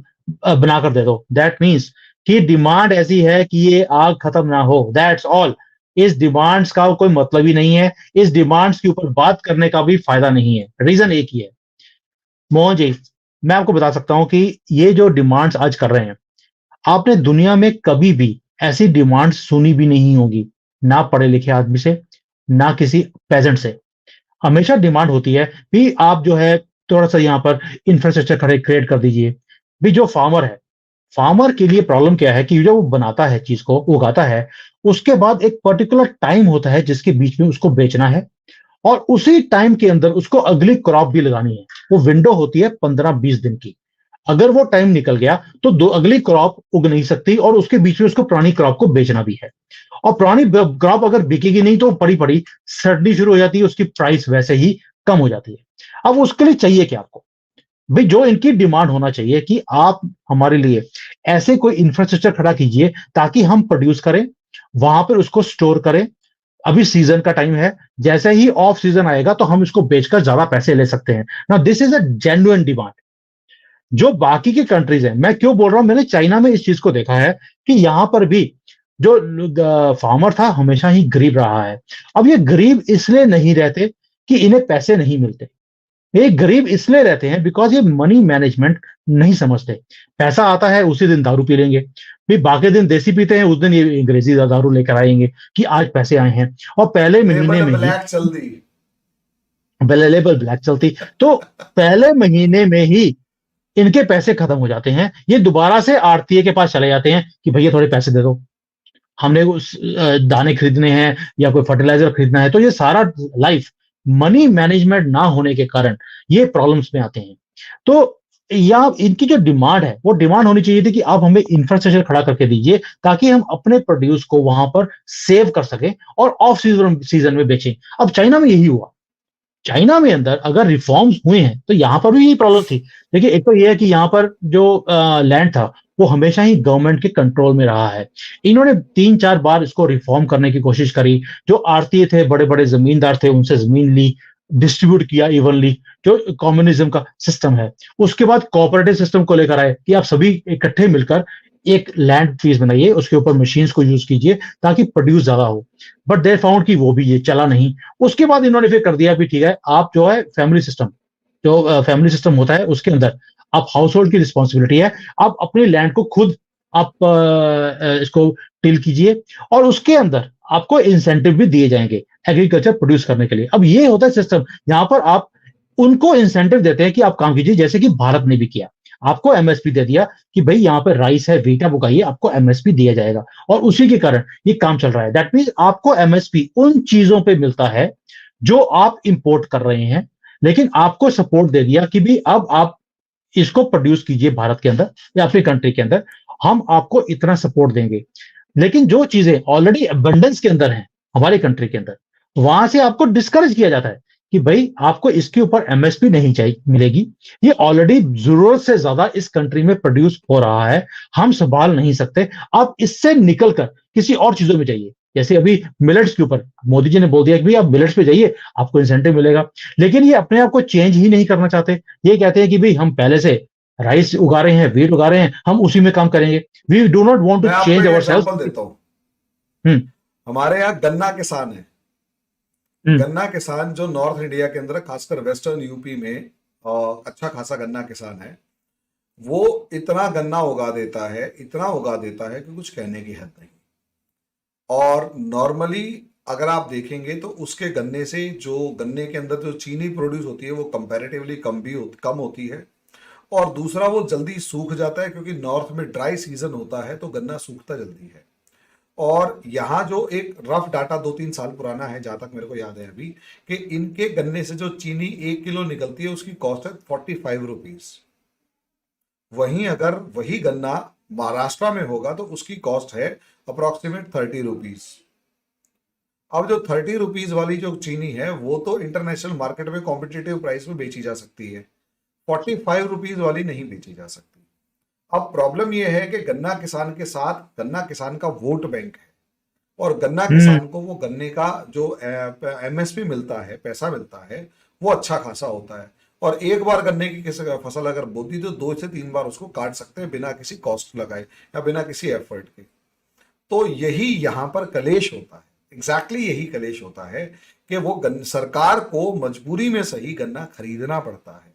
बनाकर दे दो? दैट मीन्स कि डिमांड ऐसी है कि ये आग खत्म ना हो, दैट्स ऑल। इस डिमांड्स का कोई मतलब ही नहीं है, इस डिमांड्स के ऊपर बात करने का भी फायदा नहीं है। रीजन एक ही है मोहन जी, मैं आपको बता सकता हूं कि ये जो डिमांड्स आज कर रहे हैं, आपने दुनिया में कभी भी ऐसी डिमांड सुनी भी नहीं होगी, ना पढ़े लिखे आदमी से, ना किसी पेजेंट से। हमेशा डिमांड होती है भी आप जो है थोड़ा सा यहाँ पर इंफ्रास्ट्रक्चर खड़े क्रिएट कर दीजिए। भी जो फार्मर है, फार्मर के लिए प्रॉब्लम क्या है कि जो वो बनाता है चीज को उगाता है, उसके बाद एक पर्टिकुलर टाइम होता है जिसके बीच में उसको बेचना है और उसी टाइम के अंदर उसको अगली क्रॉप भी लगानी है। वो विंडो होती है 15-20 दिन की। अगर वो टाइम निकल गया तो दो अगली क्रॉप उग नहीं सकती और उसके बीच में उसको पुरानी क्रॉप को बेचना भी है। और पुरानी क्रॉप अगर बिकेगी नहीं तो पड़ी पड़ी सड़नी शुरू हो जाती है, उसकी प्राइस वैसे ही कम हो जाती है। अब उसके लिए चाहिए क्या आपको? भाई जो इनकी डिमांड होना चाहिए कि आप हमारे लिए ऐसे कोई इंफ्रास्ट्रक्चर खड़ा कीजिए ताकि हम प्रोड्यूस करें, वहां पर उसको स्टोर करें। अभी सीजन का टाइम है, जैसे ही ऑफ सीजन आएगा तो हम इसको बेचकर ज्यादा पैसे ले सकते हैं ना। This is a genuine demand. जो बाकी की कंट्रीज है, मैं क्यों बोल रहा हूं, मैंने चाइना में इस चीज को देखा है कि यहां पर भी जो फार्मर था हमेशा ही गरीब रहा है। अब ये गरीब इसलिए नहीं रहते कि इन्हें पैसे नहीं मिलते, ये गरीब इसलिए रहते हैं बिकॉज ये मनी मैनेजमेंट नहीं समझते। पैसा आता है उसी दिन दारू पी लेंगे, फिर बाकी दिन देसी पीते हैं, उस दिन ये अंग्रेजी दारू लेकर आएंगे कि आज पैसे आए हैं। और पहले महीने में ही ब्लैक चल दी, अवेलेबल ब्लैक चलती, तो पहले महीने में ही इनके पैसे खत्म हो जाते हैं। ये दोबारा से आड़तीए के पास चले जाते हैं कि भैया थोड़े पैसे दे दो, हमने उस दाने खरीदने हैं या कोई फर्टिलाइजर खरीदना है। तो ये सारा लाइफ मनी मैनेजमेंट ना होने के कारण ये प्रॉब्लम्स में आते हैं। तो या इनकी जो डिमांड है वो डिमांड होनी चाहिए थी कि आप हमें इंफ्रास्ट्रक्चर खड़ा करके दीजिए ताकि हम अपने प्रोड्यूस को वहां पर सेव कर सकें और ऑफ सीजन में बेचें। अब चाइना में यही हुआ। चाइना में अंदर अगर रिफॉर्म्स हुए हैं तो यहां पर भी यही प्रॉब्लम थी। देखिए एक तो ये है कि यहां पर जो लैंड था वो हमेशा ही गवर्नमेंट के कंट्रोल में रहा है। इन्होंने 3-4 बार इसको रिफॉर्म करने की कोशिश करी। जो आड़तीए थे, बड़े बड़े जमींदार थे, उनसे जमीन ली, डिस्ट्रीब्यूट किया इवनली, जो कम्युनिज्म का सिस्टम है। उसके बाद कोऑपरेटिव सिस्टम को लेकर आए कि आप सभी इकट्ठे मिलकर एक लैंड फीस बनाइए, उसके ऊपर मशीन्स को यूज कीजिए ताकि प्रोड्यूस ज्यादा हो। बट दे फाउंड कि वो भी ये चला नहीं। उसके बाद इन्होंने फिर कर दिया कि ठीक है, आप जो है फैमिली सिस्टम, जो फैमिली सिस्टम होता है उसके अंदर आप हाउस होल्ड की रिस्पॉन्सिबिलिटी है, आप अपनी लैंड को खुद आप इसको टिल कीजिए और उसके अंदर आपको इंसेंटिव भी दिए जाएंगे एग्रीकल्चर प्रोड्यूस करने के लिए। अब ये होता है सिस्टम, यहाँ पर आप उनको इंसेंटिव देते हैं कि आप काम कीजिए, जैसे कि भारत ने भी किया। आपको एमएसपी दे दिया कि भाई यहाँ पर राइस है, वीट है, उगाइए, आपको एमएसपी दिया जाएगा और उसी के कारण ये काम चल रहा है। दैट मीन्स आपको एमएसपी उन चीजों पे मिलता है जो आप इंपोर्ट कर रहे हैं, लेकिन आपको सपोर्ट दे दिया कि भी अब आप इसको प्रोड्यूस कीजिए भारत के अंदर या अपनी कंट्री के अंदर, हम आपको इतना सपोर्ट देंगे। लेकिन जो चीजें ऑलरेडी अबंडेंस के अंदर हैं हमारी कंट्री के अंदर, वहां से आपको डिस्करेज किया जाता है कि भाई आपको इसके ऊपर एमएसपी नहीं चाहिए मिलेगी, ये ऑलरेडी जरूरत से ज्यादा इस कंट्री में प्रोड्यूस हो रहा है, हम संभाल नहीं सकते, आप इससे निकलकर किसी और चीजों में जाइए। जैसे अभी मिलेट्स के ऊपर मोदी जी ने बोल दिया कि भाई आप मिलेट्स पे जाइए, आपको इंसेंटिव मिलेगा। लेकिन ये अपने आप को चेंज ही नहीं करना चाहते। ये कहते हैं कि भाई हम पहले से राइस उगा रहे हैं, वीट उगा रहे हैं, हम उसी में काम करेंगे। We do not want to मैं आपको चेंज एक अवर एग्जांपल सेल्फ। देता हूँ। हम्म। हमारे यहाँ गन्ना किसान है। हम्म। गन्ना किसान जो नॉर्थ इंडिया के अंदर खासकर वेस्टर्न यूपी में अच्छा खासा गन्ना किसान है, वो इतना गन्ना उगा देता है, इतना उगा देता है कि कुछ कहने की हद नहीं। और नॉर्मली अगर आप देखेंगे तो उसके गन्ने से जो गन्ने के अंदर जो चीनी प्रोड्यूस होती है वो कंपैरेटिवली कम होती है। और दूसरा वो जल्दी सूख जाता है क्योंकि नॉर्थ में ड्राई सीजन होता है तो गन्ना सूखता जल्दी है। और यहाँ जो एक रफ डाटा 2-3 साल पुराना है, जहां तक मेरे को याद है अभी, कि इनके गन्ने से जो चीनी 1 किलो निकलती है उसकी कॉस्ट है 45 रुपीज। वहीं अगर वही गन्ना महाराष्ट्र में होगा तो उसकी कॉस्ट है अप्रोक्सीमेट 30 रुपीज। अब जो 30 रुपीज वाली जो चीनी है वो तो इंटरनेशनल मार्केट में कॉम्पिटिटिव प्राइस में बेची जा सकती है, 45 रुपीज वाली नहीं बेची जा सकती। अब प्रॉब्लम यह है कि गन्ना किसान के साथ गन्ना किसान का वोट बैंक है, और गन्ना हम्म। किसान को वो गन्ने का जो एमएसपी मिलता है, पैसा मिलता है, वो अच्छा खासा होता है। और एक बार गन्ने की किसी फसल अगर बो दी तो 2 से 3 बार उसको काट सकते हैं बिना किसी कॉस्ट लगाए या बिना किसी एफर्ट के। तो यही यहाँ पर कलेश होता है, एग्जैक्टली यही कलेश होता है कि वो सरकार को मजबूरी में सही गन्ना खरीदना पड़ता है,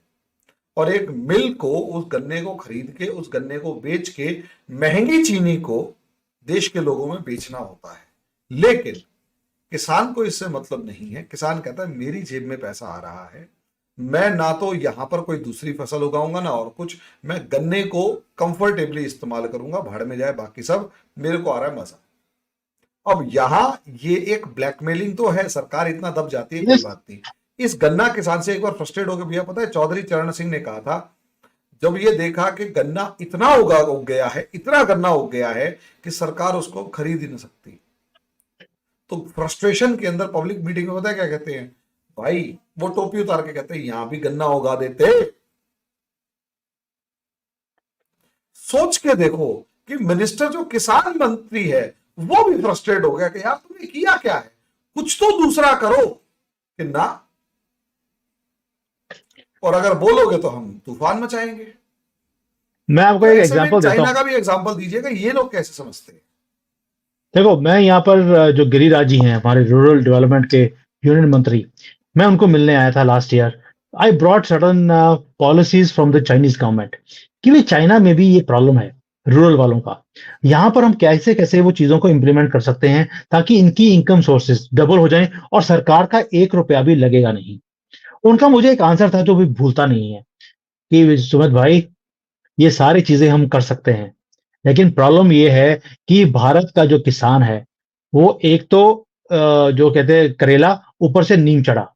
और एक मिल को उस गन्ने को खरीद के उस गन्ने को बेच के महंगी चीनी को देश के लोगों में बेचना होता है। लेकिन किसान को इससे मतलब नहीं है। किसान कहता है मेरी जेब में पैसा आ रहा है, मैं ना तो यहां पर कोई दूसरी फसल उगाऊंगा ना और कुछ, मैं गन्ने को कंफर्टेबली इस्तेमाल करूंगा, भाड़ में जाए बाकी सब, मेरे को आ रहा है मजा। अब यहां ये एक ब्लैकमेलिंग तो है, सरकार इतना दब जाती है, कोई यस। बात नहीं। इस गन्ना किसान से एक बार फ्रस्ट्रेट होकर, भैया पता है चौधरी चरण सिंह ने कहा था, जब ये देखा कि गन्ना इतना उग गया है, इतना गन्ना उग गया है कि सरकार उसको खरीद ही नहीं सकती, तो फ्रस्ट्रेशन के अंदर पब्लिक मीटिंग में पता है क्या कहते हैं भाई, वो टोपी उतार के कहते हैं यहां भी गन्ना उगा देते। सोच के देखो कि मिनिस्टर जो किसान मंत्री है वो भी फ्रस्ट्रेट हो गया कि यार तुमने किया क्या है, कुछ तो दूसरा करो, कि ना, और अगर बोलोगे तो हम तूफान मचाएंगे। मैं आपको तो एक ऐसे में एग्जांपल देता चाइना हूँ। का भी एग्जांपल दीजिएगा, ये लोग कैसे समझते हैं। देखो, मैं यहाँ पर जो गिरिराज जी हैं, हमारे रूरल डेवलपमेंट के यूनियन मंत्री, मैं उनको मिलने आया था last year. I brought certain policies from the Chinese government, कि भाई चाइना में भी ये प्रॉब्लम है रूरल वालों का। यहाँ पर हम कैसे कैसे वो चीजों को इम्प्लीमेंट कर सकते हैं ताकि इनकी इनकम सोर्सेज डबल हो जाएं और सरकार का 1 रुपया भी लगेगा नहीं। उनका मुझे एक आंसर था जो भी भूलता नहीं है, कि सुमित भाई, ये सारी चीजें हम कर सकते हैं, लेकिन प्रॉब्लम ये है कि भारत का जो किसान है वो एक तो जो कहते हैं करेला, ऊपर से नीम चढ़ा,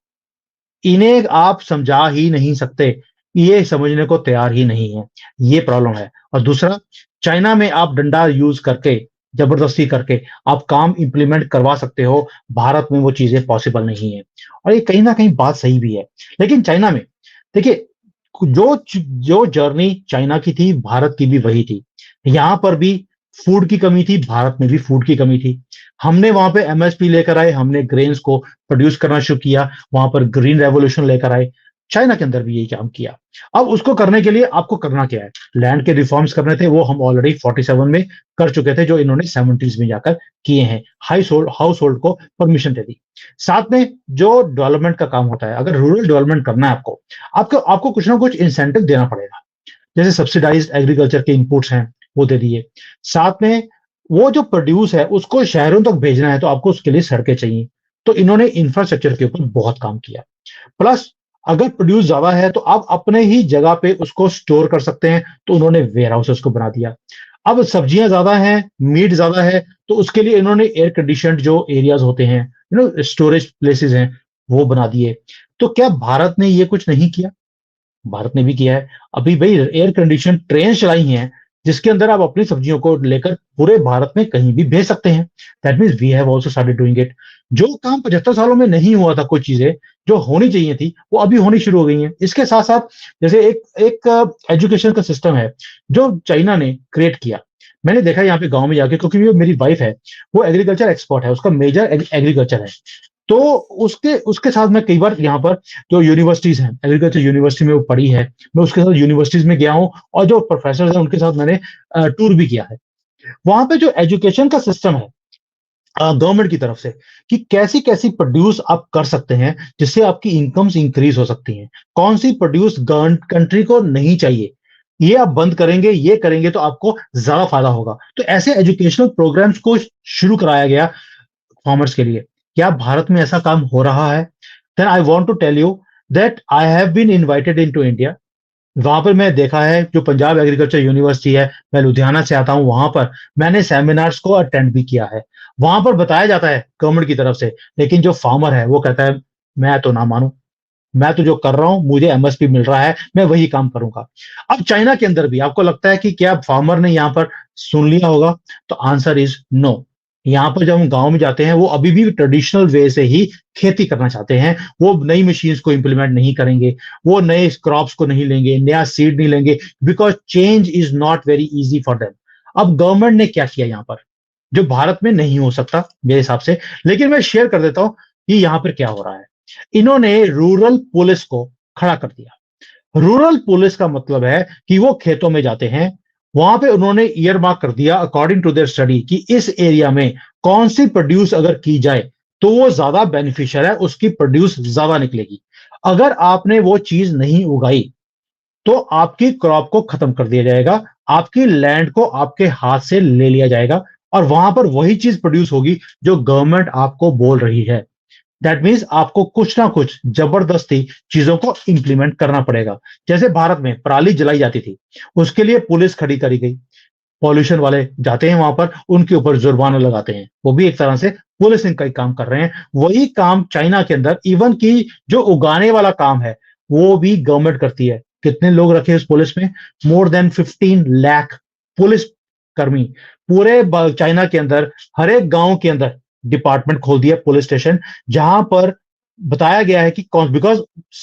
इन्हें आप समझा ही नहीं सकते, ये समझने को तैयार ही नहीं है। ये प्रॉब्लम है। और दूसरा, चाइना में आप डंडा यूज करके, जबरदस्ती करके आप काम इंप्लीमेंट करवा सकते हो, भारत में वो चीजें पॉसिबल नहीं है। और ये कहीं ना कहीं बात सही भी है। लेकिन चाइना में देखिए, जो जो जर्नी चाइना की थी, भारत की भी वही थी। यहां पर भी फूड की कमी थी, भारत में भी फूड की कमी थी। हमने वहां पे एमएसपी लेकर आए, हमने ग्रेन्स को प्रोड्यूस करना शुरू किया, वहां पर ग्रीन रेवोल्यूशन लेकर आए। चाइना के अंदर भी यही काम किया। अब उसको करने के लिए आपको करना क्या है? लैंड के रिफॉर्म्स करने थे, वो हम ऑलरेडी 47 में कर चुके थे, जो इन्होंने 70s में जाकर किए हैं। हाउस होल्ड को परमिशन दे दी। साथ में जो डेवलपमेंट का काम होता है, अगर रूरल डेवलपमेंट करना है आपको, आपको आपको कुछ ना कुछ इंसेंटिव देना पड़ेगा। जैसे सब्सिडाइज्ड एग्रीकल्चर के इनपुट्स हैं, वो दे दिए। साथ में वो जो प्रोड्यूस है उसको शहरों तक भेजना है, तो आपको उसके लिए सड़कें चाहिए। तो इन्होंने इंफ्रास्ट्रक्चर के ऊपर बहुत काम किया। प्लस, अगर प्रोड्यूस ज्यादा है तो आप अपने ही जगह पे उसको स्टोर कर सकते हैं, तो उन्होंने वेयर हाउसेस को बना दिया। अब सब्जियां ज्यादा हैं, मीट ज्यादा है, तो उसके लिए इन्होंने एयर कंडीशनड जो एरियाज होते हैं, स्टोरेज प्लेसेस हैं, वो बना दिए। तो क्या भारत ने ये कुछ नहीं किया? भारत ने भी किया है। अभी भाई एयर कंडीशन ट्रेन चलाई हैं, जिसके अंदर आप अपनी सब्जियों को लेकर पूरे भारत में कहीं भी भेज सकते हैं। That means we have also started doing it. जो काम 75 सालों में नहीं हुआ था, कुछ चीजें जो होनी चाहिए थी वो अभी होनी शुरू हो गई हैं। इसके साथ साथ जैसे एक एक एजुकेशन का सिस्टम है जो चाइना ने क्रिएट किया। मैंने देखा यहाँ पे गांव में जाके, क्योंकि वो मेरी वाइफ है, वो एग्रीकल्चर एक्सपर्ट है, उसका मेजर एग्रीकल्चर है। तो उसके उसके साथ मैं कई बार यहाँ पर जो यूनिवर्सिटीज हैं, एग्रीकल्चर यूनिवर्सिटी में वो पढ़ी है, मैं उसके साथ यूनिवर्सिटीज में गया हूँ, और जो प्रोफेसर हैं उनके साथ मैंने टूर भी किया है। वहां पे जो एजुकेशन का सिस्टम है गवर्नमेंट की तरफ से, कि कैसी कैसी प्रोड्यूस आप कर सकते हैं जिससे आपकी इनकम्स इंक्रीज हो सकती हैं, कौन सी प्रोड्यूस कंट्री को नहीं चाहिए, ये आप बंद करेंगे, ये करेंगे तो आपको ज्यादा फायदा होगा। तो ऐसे एजुकेशनल प्रोग्राम्स को शुरू कराया गया फार्मर्स के लिए। क्या भारत में ऐसा काम हो रहा है? Then I want to tell you that I have been invited into India. वहां पर मैं देखा है, जो पंजाब एग्रीकल्चर यूनिवर्सिटी है, मैं लुधियाना से आता हूं, वहां पर मैंने सेमिनार्स को अटेंड भी किया है। वहां पर बताया जाता है गवर्नमेंट की तरफ से, लेकिन जो फार्मर है वो कहता है मैं तो ना मानूं, मैं तो जो कर रहा हूं मुझे एमएसपी मिल रहा है, मैं वही काम करूंगा। अब चाइना के अंदर भी आपको लगता है कि क्या फार्मर ने यहां पर सुन लिया होगा? तो आंसर इज नो। यहाँ पर जब हम गांव में जाते हैं, वो अभी भी ट्रेडिशनल वे से ही खेती करना चाहते हैं। वो नई मशीन्स को इंप्लीमेंट नहीं करेंगे, वो नए क्रॉप्स को नहीं लेंगे, नया सीड नहीं लेंगे, because change is not very easy for them. अब गवर्नमेंट ने क्या किया यहाँ पर, जो भारत में नहीं हो सकता मेरे हिसाब से, लेकिन मैं शेयर कर देता हूं कि यहाँ पर क्या हो रहा है। इन्होंने रूरल पुलिस को खड़ा कर दिया। रूरल पुलिस का मतलब है कि वो खेतों में जाते हैं, वहां पे उन्होंने ईयर मार्क कर दिया अकॉर्डिंग टू देयर स्टडी कि इस एरिया में कौन सी प्रोड्यूस अगर की जाए तो वो ज्यादा बेनिफिशियल है, उसकी प्रोड्यूस ज्यादा निकलेगी। अगर आपने वो चीज नहीं उगाई तो आपकी क्रॉप को खत्म कर दिया जाएगा, आपकी लैंड को आपके हाथ से ले लिया जाएगा, और वहां पर वही चीज प्रोड्यूस होगी जो गवर्नमेंट आपको बोल रही है। दैट मीन्स आपको कुछ ना कुछ जबरदस्ती चीजों को इंप्लीमेंट करना पड़ेगा। जैसे भारत में पराली जलाई जाती थी, उसके लिए पुलिस खड़ी करी गई, पॉल्यूशन वाले जाते हैं वहां पर, उनके ऊपर जुर्माना लगाते हैं, वो भी एक तरह से पुलिसिंग का ही काम कर रहे हैं। वही काम चाइना के अंदर इवन की जो उगाने वाला काम है वो भी गवर्नमेंट करती है। कितने लोग रखे उस पुलिस में? मोर देन 15 लाख पुलिस कर्मी। पूरे चाइना के अंदर हर एक गांव के अंदर डिपार्टमेंट खोल दिया, पुलिस स्टेशन, जहां पर बताया गया है कि कौन, because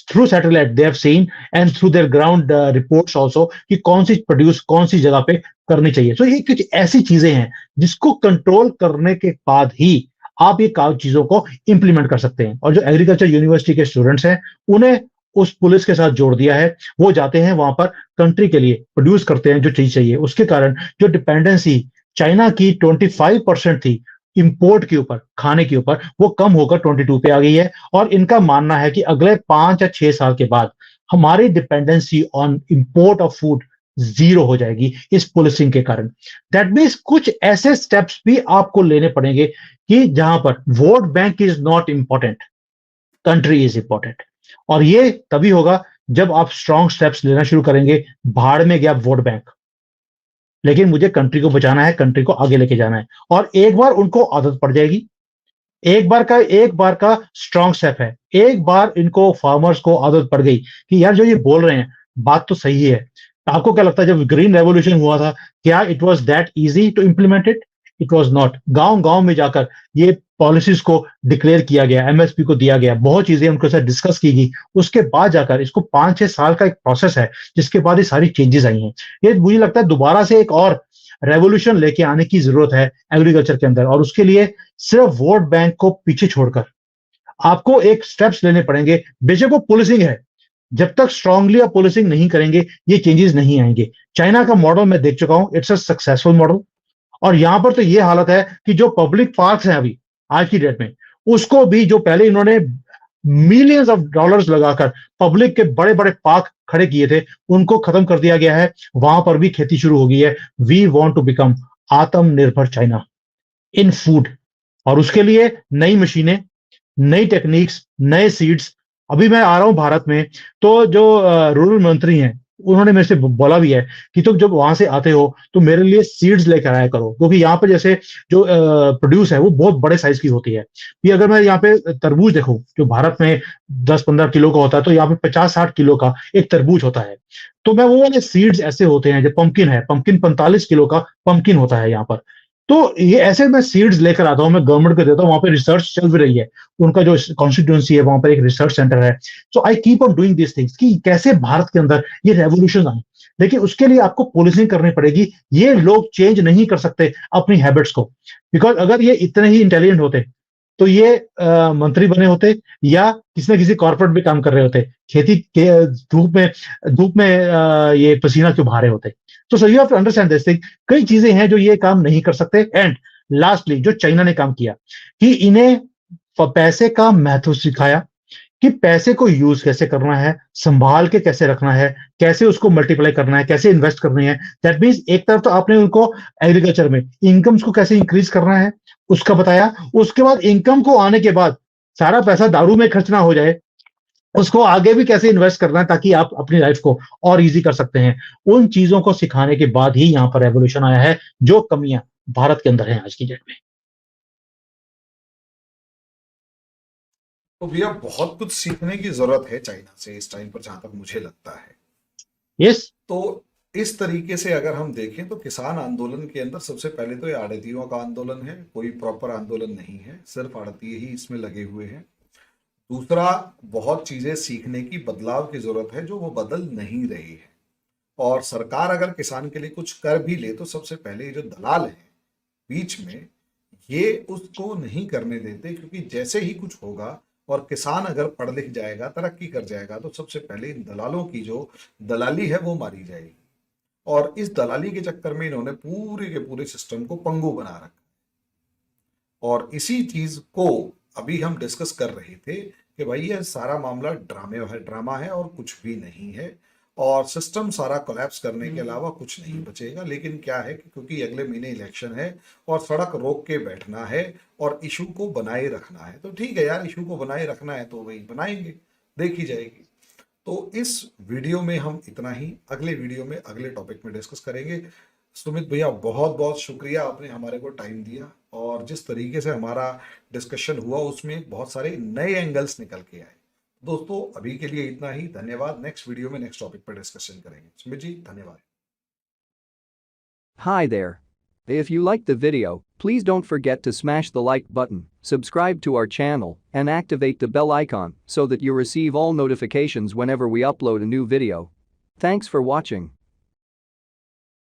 through satellite they have seen and through their ground reports also, कि कौन सी प्रोड्यूस कौन सी जगह पे करनी चाहिए। तो ये कुछ ऐसी चीजें हैं जिसको कंट्रोल करने के बाद ही आप ये चीजों को इंप्लीमेंट कर सकते हैं। और जो एग्रीकल्चर यूनिवर्सिटी के स्टूडेंट्स हैं उन्हें उस पुलिस के साथ जोड़ दिया है, वो जाते हैं वहां पर कंट्री के लिए प्रोड्यूस करते हैं जो चीज चाहिए। उसके कारण जो डिपेंडेंसी चाइना की 25% थी इंपोर्ट के ऊपर, खाने के ऊपर, वो कम होकर 22 पे आ गई है। और इनका मानना है कि अगले 5 या 6 साल के बाद हमारी dependency on import of food zero हो जाएगी इस पॉलिसिंग के कारण। दैट मीन्स कुछ ऐसे स्टेप्स भी आपको लेने पड़ेंगे कि जहां पर vote bank is not important, country is important. और ये तभी होगा जब आप स्ट्रॉन्ग स्टेप्स लेना शुरू करेंगे। भाड़ में गया वोट बैंक, लेकिन मुझे कंट्री को बचाना है, कंट्री को आगे लेके जाना है। और एक बार उनको आदत पड़ जाएगी, एक बार का स्ट्रॉन्ग स्टेप है, एक बार इनको फार्मर्स को आदत पड़ गई कि यार जो ये बोल रहे हैं बात तो सही है। आपको क्या लगता है जब ग्रीन रेवोल्यूशन हुआ था, क्या it was that easy to implement it? It was not. गांव गांव में जाकर ये पॉलिसीज को डिक्लेयर किया गया, एमएसपी को दिया गया, बहुत चीजें उनके साथ डिस्कस की गई, उसके बाद जाकर इसको 5-6 साल का एक प्रोसेस है जिसके बाद ये सारी चेंजेस आई हैं। ये मुझे लगता है दोबारा से एक और रेवोल्यूशन लेके आने की जरूरत है एग्रीकल्चर के अंदर, और उसके लिए सिर्फ वोट बैंक को पीछे छोड़कर आपको एक स्टेप्स लेने पड़ेंगे। बेशक वो पुलिसिंग है, जब तक स्ट्रांगली आप पुलिसिंग नहीं करेंगे ये चेंजेस नहीं आएंगे। चाइना का मॉडल मैं देख चुका हूं, इट्स अ सक्सेसफुल मॉडल। और यहां पर तो ये हालत है कि जो पब्लिक पार्क्स हैं अभी आज की डेट में, उसको भी जो पहले इन्होंने मिलियंस ऑफ डॉलर्स लगाकर पब्लिक के बड़े बड़े पार्क खड़े किए थे, उनको खत्म कर दिया गया है। वहां पर भी खेती शुरू हो गई है। वी वांट टू बिकम आत्मनिर्भर चाइना इन फूड, और उसके लिए नई मशीनें, नई टेक्निक्स, नए सीड्स। अभी मैं आ रहा हूं भारत में, तो जो रूरल मंत्री हैं उन्होंने मेरे से बोला भी है कि तुम जब वहां से आते हो तो मेरे लिए सीड्स लेकर आया करो, क्योंकि यहाँ पे जैसे जो प्रोड्यूस है वो बहुत बड़े साइज की होती है। कि अगर मैं यहाँ पे तरबूज देखूं जो भारत में 10-15 किलो का होता है, तो यहाँ पे 50-60 किलो का एक तरबूज होता है। तो मैं वो वाले सीड्स ऐसे होते हैं, जो पंपकिन है, पंपकिन 45 किलो का पंपकिन होता है यहाँ पर। तो ये ऐसे मैं सीड्स लेकर आता हूँ, मैं गवर्नमेंट को देता हूँ, वहां पे रिसर्च चल भी रही है। उनका जो कॉन्स्टिट्यूंसी है वहां पर एक रिसर्च सेंटर है। So I keep on doing this things कि कैसे भारत के अंदर ये रेवोल्यूशन आए। लेकिन उसके लिए आपको पॉलिसिंग करनी पड़ेगी। ये लोग चेंज नहीं कर सकते अपनी हैबिट्स को, बिकॉज अगर ये इतने ही इंटेलिजेंट होते तो ये मंत्री बने होते या किसी न किसी कॉर्पोरेट में काम कर रहे होते। खेती के धूप में ये पसीना क्यों बहा रहे होते। तो you have to understand this thing. कई चीजें हैं जो ये काम नहीं कर सकते। एंड लास्टली जो चाइना ने काम किया कि इन्हें पैसे का महत्व सिखाया कि पैसे को यूज कैसे करना है, संभाल के कैसे रखना है, कैसे उसको मल्टीप्लाई करना है, कैसे इन्वेस्ट करनी है। दैट मीन्स एक तरफ तो आपने उनको एग्रीकल्चर में इनकम्स को कैसे इंक्रीज करना है उसका बताया। उसके बाद इनकम को आने के बाद सारा पैसा दारू में खर्च ना हो जाए, उसको आगे भी कैसे इन्वेस्ट करना है ताकि आप अपनी लाइफ को और इजी कर सकते हैं। उन चीजों को सिखाने के बाद ही यहां पर रेवोल्यूशन आया है, जो कमियां भारत के अंदर है आज की डेट में। तो भैया बहुत कुछ सीखने की जरूरत है चाइना से इस टाइम पर, जहां तक मुझे लगता है। यस। तो इस तरीके से अगर हम देखें तो किसान आंदोलन के अंदर सबसे पहले तो ये आड़तियों का आंदोलन है, कोई प्रॉपर आंदोलन नहीं है, सिर्फ आड़तिए ही इसमें लगे हुए हैं। दूसरा, बहुत चीजें सीखने की, बदलाव की जरूरत है जो वो बदल नहीं रही है। और सरकार अगर किसान के लिए कुछ कर भी ले तो सबसे पहले ये जो दलाल हैं बीच में, ये उसको नहीं करने देते, क्योंकि जैसे ही कुछ होगा और किसान अगर पढ़ लिख जाएगा, तरक्की कर जाएगा, तो सबसे पहले इन दलालों की जो दलाली है वो मारी जाएगी। और इस दलाली के चक्कर में इन्होंने पूरे के पूरे सिस्टम को पंगु बना रखा। और इसी चीज को अभी हम डिस्कस कर रहे थे कि भाई ये सारा मामला ड्रामा है और कुछ भी नहीं है, और सिस्टम सारा कोलैप्स करने के अलावा कुछ नहीं बचेगा। लेकिन क्या है कि क्योंकि अगले महीने इलेक्शन है और सड़क रोक के बैठना है और इशू को बनाए रखना है, तो ठीक है यार, इशू को बनाए रखना है तो वही बनाएंगे, देखी जाएगी। तो इस वीडियो में हम इतना ही, अगले वीडियो में अगले टॉपिक में डिस्कस करेंगे। सुमित भैया बहुत बहुत शुक्रिया, आपने हमारे को टाइम दिया, और जिस तरीके से हमारा डिस्कशन हुआ उसमें बहुत सारे नए एंगल्स निकल के आए। दोस्तों अभी के लिए इतना ही, धन्यवाद। नेक्स्ट वीडियो में नेक्स्ट टॉपिक पर डिस्कशन करेंगे। सुमित जी धन्यवाद। Hi there. If you liked the video, please don't forget to smash the like button, subscribe to our channel, and activate the bell icon so that you receive all notifications whenever we upload a new video. Thanks for watching.